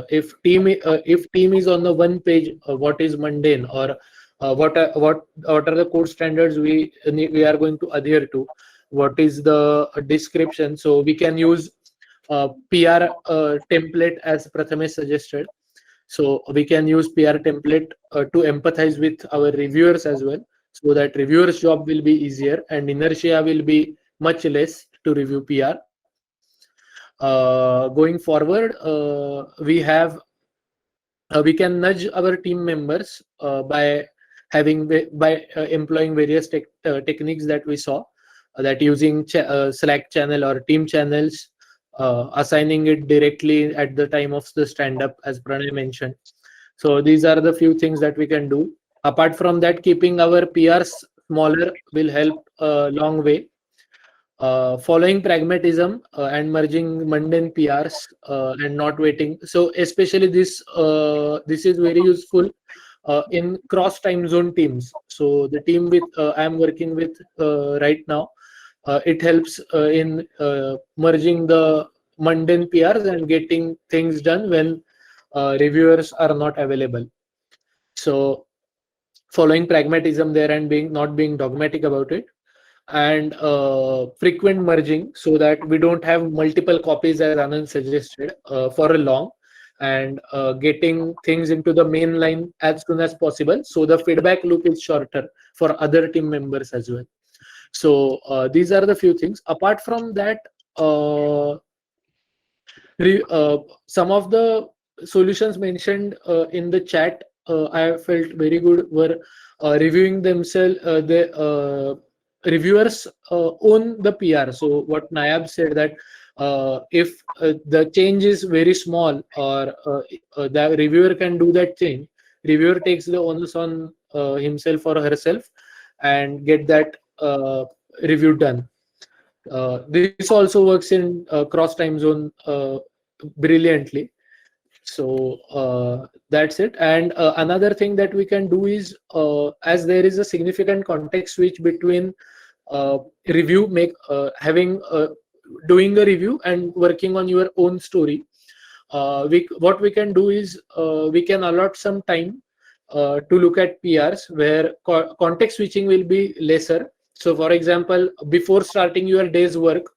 if team is on the one page, what is mundane, or what are the code standards we are going to adhere to, what is the description, so we can use PR template as Prathamesh suggested. So we can use PR template to empathize with our reviewers as well, so that reviewers' job will be easier and inertia will be much less to review PR. Going forward, we can nudge our team members by employing various techniques that we saw, that using Slack channel or team channels, assigning it directly at the time of the stand-up, as Pranay mentioned. So these are the few things that we can do. Apart from that, keeping our PRs smaller will help a long way. Following pragmatism and merging mundane PRs and not waiting. So especially this is very useful in cross time zone teams. So the team with I am working with right now, it helps in merging the mundane PRs and getting things done when reviewers are not available. So following pragmatism there and not being dogmatic about it, and frequent merging, so that we don't have multiple copies, as Anand suggested, for a long, and getting things into the main line as soon as possible, so the feedback loop is shorter for other team members as well. So these are the few things. Apart from that, some of the solutions mentioned in the chat, I felt very good, were reviewing themselves. The reviewers own the PR. So what Nayab said, that if the change is very small, or the reviewer can do that change, reviewer takes the onus on himself or herself and get that review done. This also works in cross time zone brilliantly. So that's it. And another thing that we can do is, as there is a significant context switch between doing a review and working on your own story, what we can do is we can allot some time to look at PRs where context switching will be lesser. So for example, before starting your day's work,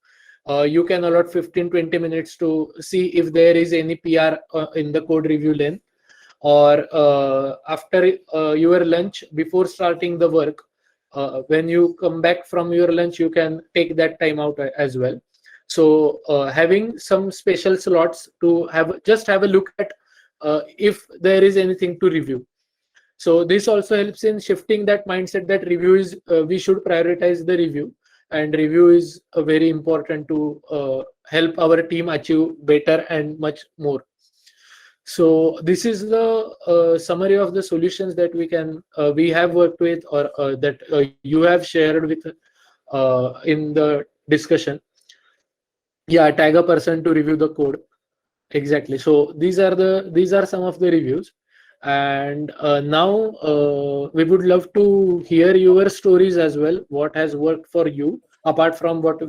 you can allot 15-20 minutes to see if there is any PR in the code review lane, or after your lunch, before starting the work, when you come back from your lunch, you can take that time out as well. So having some special slots to have a look at if there is anything to review. So this also helps in shifting that mindset that review is we should prioritize the review, and review is very important to help our team achieve better and much more. So this is the summary of the solutions that we have worked with, or that you have shared with in the discussion. Yeah, tag a person to review the code. Exactly. So these are some of the reviews, and now we would love to hear your stories as well. What has worked for you apart from what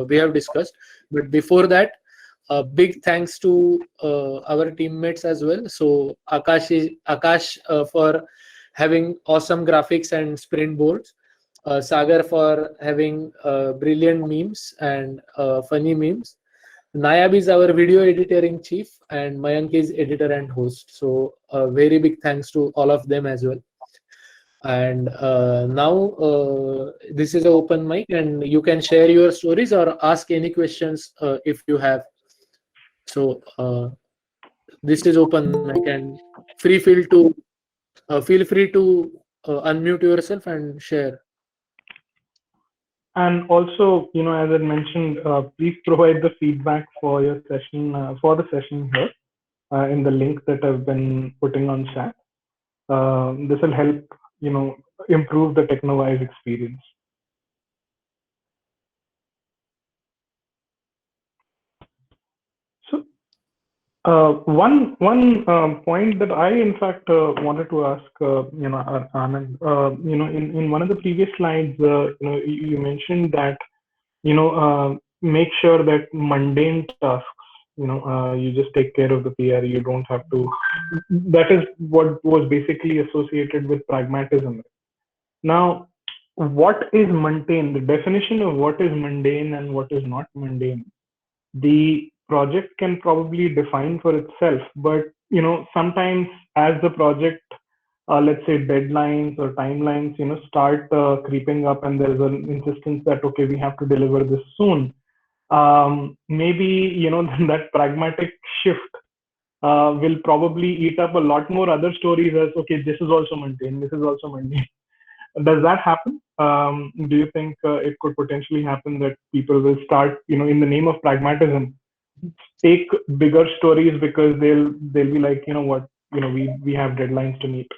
we have discussed? But before that, a big thanks to our teammates as well. So Akash for having awesome graphics and sprint boards. Sagar for having brilliant memes and funny memes. Nayab is our video editor in chief, and Mayank is editor and host. So a very big thanks to all of them as well. And now this is an open mic, and you can share your stories or ask any questions if you have. So this is open mic, and feel free to unmute yourself and share. And also, as I mentioned, please provide the feedback for your session, for the session here, in the link that I've been putting on chat. This will help, improve the Technovise experience. So, one point that I, in fact, wanted to ask, Anand, in one of the previous slides, you mentioned that, make sure that mundane tasks, you just take care of the PR. You don't have to. That is what was basically associated with pragmatism. Now, what is mundane? The definition of what is mundane and what is not mundane, the project can probably define for itself. But sometimes as the project, let's say deadlines or timelines, start creeping up, and there's an insistence that okay, we have to deliver this soon. Maybe that pragmatic shift will probably eat up a lot more other stories as okay, this is also mundane, this is also mundane. Does that happen? Do you think it could potentially happen that people will start, in the name of pragmatism, take bigger stories because they'll be like, we have deadlines to meet.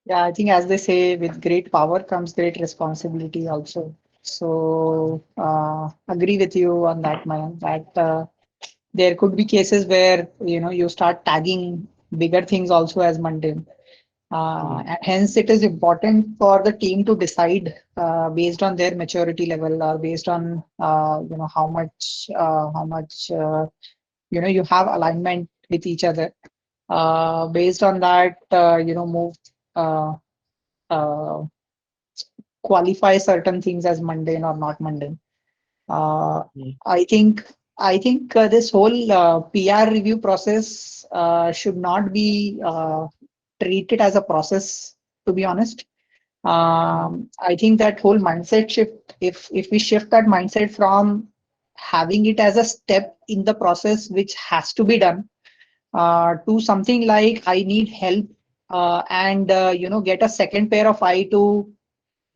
Yeah, I think as they say, with great power comes great responsibility also. So agree with you on that, Mayank, that there could be cases where you start tagging bigger things also as mundane. And hence, it is important for the team to decide based on their maturity level, or based on how much you have alignment with each other. Based on that, move qualify certain things as mundane or not mundane. I think this whole PR review process should not be treated as a process, to be honest. I think that whole mindset shift, if we shift that mindset from having it as a step in the process which has to be done, to something like I need help, and get a second pair of eye to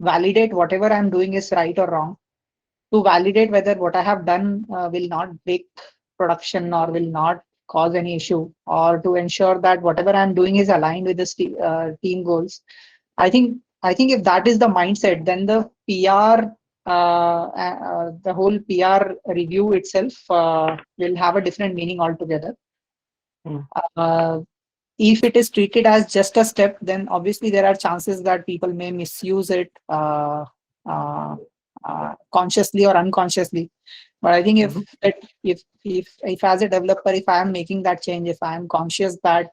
validate whatever I'm doing is right or wrong, to validate whether what I have done will not break production or will not cause any issue, or to ensure that whatever I'm doing is aligned with the team goals. I think if that is the mindset, then the PR, the whole PR review itself will have a different meaning altogether. If it is treated as just a step, then obviously there are chances that people may misuse it consciously or unconsciously. But I think if as a developer, if I am making that change, if I am conscious that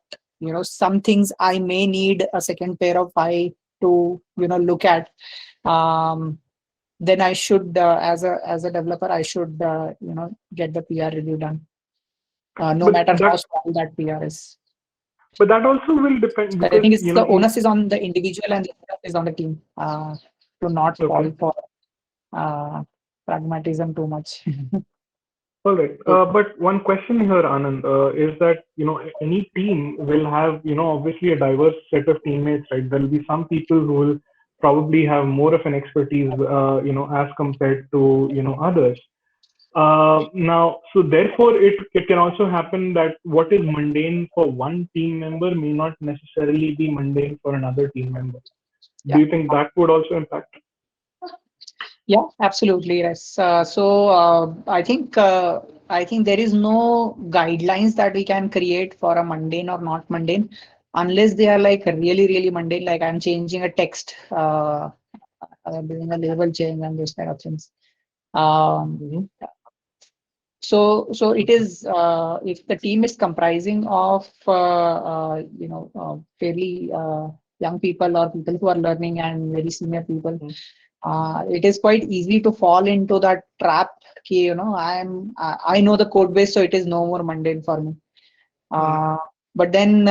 some things I may need a second pair of eye to look at, then I should as a developer, I should get the PR review done, no matter how small that PR is. But that also will depend. Because, I think it's the onus is on the individual and the onus is on the team to not fall for pragmatism too much. All right. But one question here, Anand, is that, any team will have, obviously a diverse set of teammates, right? There will be some people who will probably have more of an expertise, as compared to, others. Now, so therefore, it can also happen that what is mundane for one team member may not necessarily be mundane for another team member. Do you think that would also impact? Yeah, absolutely. Yes. I think there is no guidelines that we can create for a mundane or not mundane, unless they are like really, really mundane. Like I'm changing a text, doing a label change and those kind of things. So it is if the team is comprising of fairly young people or people who are learning and very senior people, it is quite easy to fall into that trap. I know the code base, so it is no more mundane for me. But then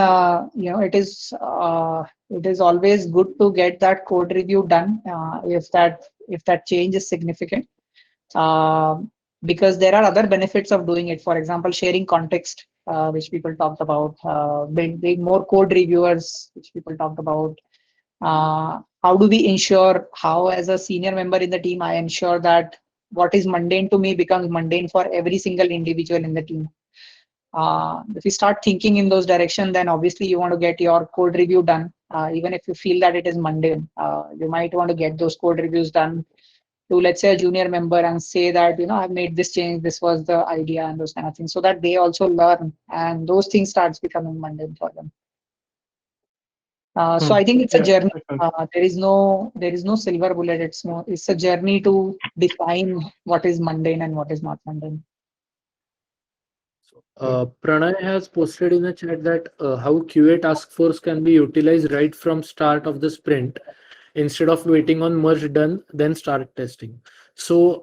it is always good to get that code review done if that change is significant. Because there are other benefits of doing it. For example, sharing context, which people talked about, being more code reviewers, which people talked about. How do we ensure, how as a senior member in the team, I ensure that what is mundane to me becomes mundane for every single individual in the team. If you start thinking in those directions, then obviously you want to get your code review done. Even if you feel that it is mundane, you might want to get those code reviews done to, let's say, a junior member and say that, I've made this change, this was the idea, and those kind of things, so that they also learn and those things starts becoming mundane for them. So I think it's a journey. There is no silver bullet. It's a journey to define what is mundane and what is not mundane. Pranay has posted in the chat that how QA task force can be utilized right from start of the sprint instead of waiting on merge done, then start testing. So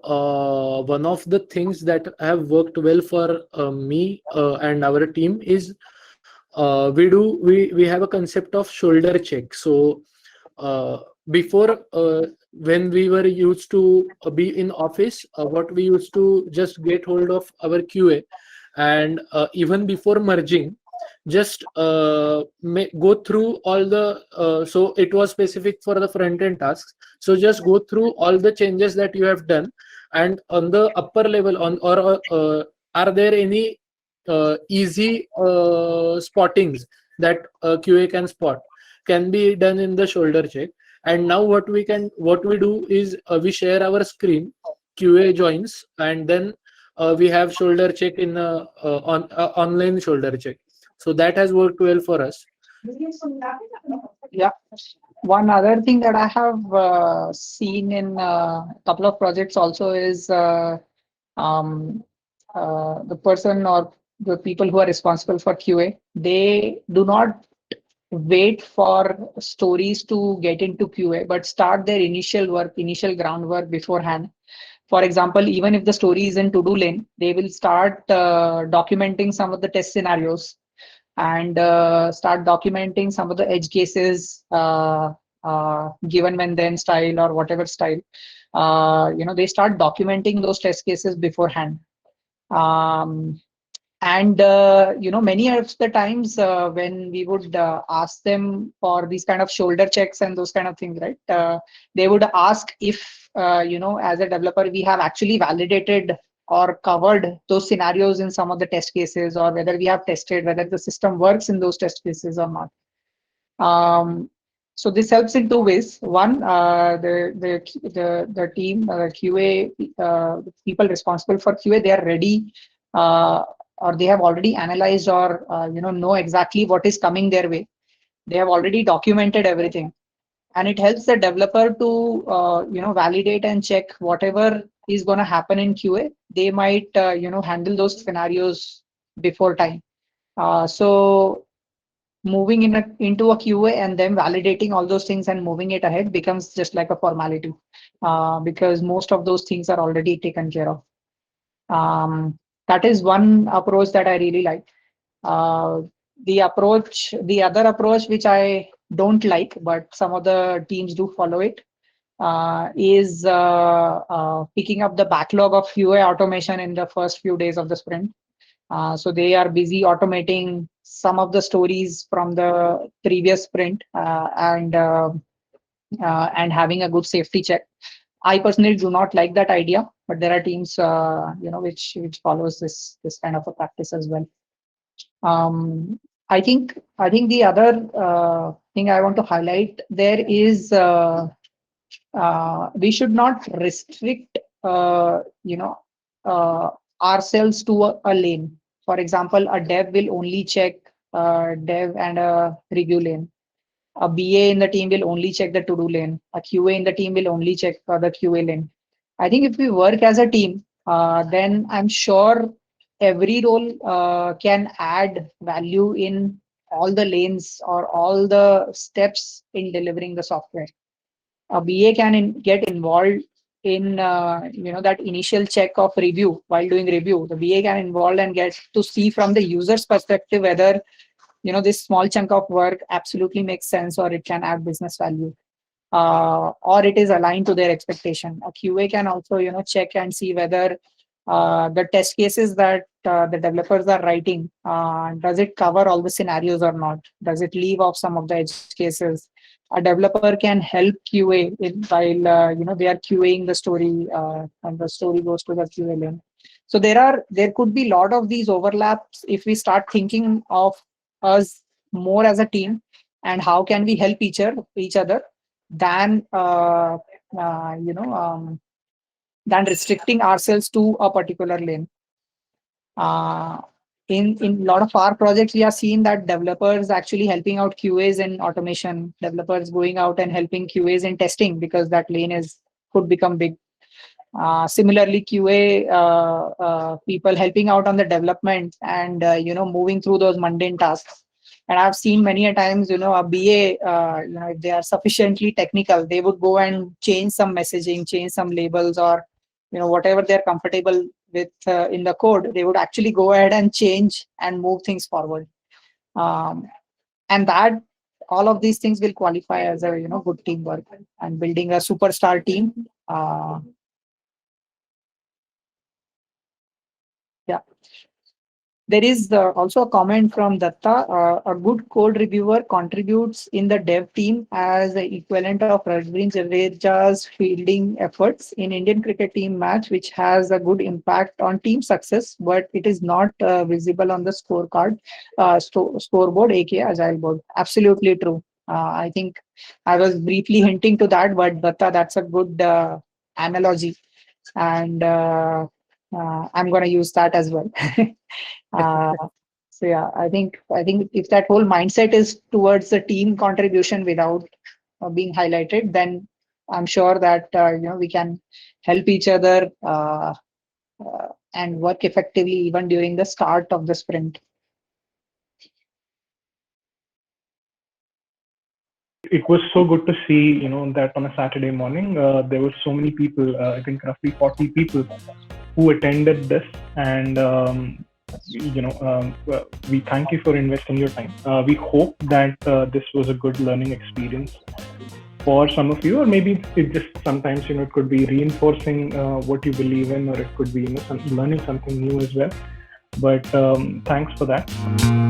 one of the things that have worked well for me and our team is we have a concept of shoulder check. So before when we were used to be in office, what we used to just get hold of our QA, and even before merging, just go through all the so it was specific for the front end tasks, so just go through all the changes that you have done, and on the upper level are there any easy spottings that QA can spot, can be done in the shoulder check. And now what we do is we share our screen, QA joins, and then we have shoulder check in online shoulder check. So that has worked well for us. Yeah. One other thing that I have seen in a couple of projects also is the person or the people who are responsible for QA, they do not wait for stories to get into QA, but start their initial groundwork beforehand. For example, even if the story is in to-do lane, they will start documenting some of the test scenarios and start documenting some of the edge cases, given when then style or whatever style. They start documenting those test cases beforehand. Many of the times when we would ask them for these kind of shoulder checks and those kind of things, right? They would ask if, as a developer, we have actually validated or covered those scenarios in some of the test cases, or whether we have tested whether the system works in those test cases or not. So this helps in two ways. One, the team, QA, people responsible for QA, they are ready, or they have already analyzed or know exactly what is coming their way. They have already documented everything, and it helps the developer to validate and check whatever is going to happen in QA. They might handle those scenarios before time. So moving into a QA and then validating all those things and moving it ahead becomes just like a formality, because most of those things are already taken care of. That is one approach that I really like. The other approach, which I don't like, but some of the teams do follow it, is picking up the backlog of QA automation in the first few days of the sprint. So they are busy automating some of the stories from the previous sprint, and and having a good safety check. I personally do not like that idea, but there are teams, which follows this kind of a practice as well. I think the other thing I want to highlight there is we should not restrict ourselves to a lane. For example, a dev will only check dev and a review lane. A BA in the team will only check the to-do lane. A QA in the team will only check the QA lane. I think if we work as a team, then I'm sure every role can add value in all the lanes or all the steps in delivering the software. A BA can get involved in that initial check of review. While doing review, the BA can involve and get to see from the user's perspective whether this small chunk of work absolutely makes sense or it can add business value, or it is aligned to their expectation. A QA can also check and see whether the test cases that the developers are writing, does it cover all the scenarios or not? Does it leave off some of the edge cases? A developer can help QA while they are QAing the story, and the story goes to the QA lane. So there could be a lot of these overlaps if we start thinking of us more as a team and how can we help each other than than restricting ourselves to a particular lane. In a lot of our projects, we are seeing that developers actually helping out QAs in automation, developers going out and helping QAs in testing because that lane could become big. Similarly, QA people helping out on the development and moving through those mundane tasks. And I've seen many a times, a BA, if they are sufficiently technical, they would go and change some messaging, change some labels, or whatever they're comfortable with in the code, they would actually go ahead and change and move things forward. And that all of these things will qualify as a good teamwork and building a superstar team. Yeah. There is also a comment from Datta. A good code reviewer contributes in the dev team as the equivalent of Ravindra Jadeja's fielding efforts in Indian cricket team match, which has a good impact on team success, but it is not visible on the scorecard, scoreboard, aka Agile board. Absolutely true. I think I was briefly hinting to that, but Datta, that's a good analogy, and I'm going to use that as well. So yeah, I think if that whole mindset is towards the team contribution without being highlighted, then I'm sure that we can help each other and work effectively even during the start of the sprint. It was so good to see, that on a Saturday morning, there were so many people, I think roughly 40 people who attended this, and we thank you for investing your time. We hope that this was a good learning experience for some of you, or maybe it just sometimes, it could be reinforcing what you believe in, or it could be learning something new as well. But thanks for that.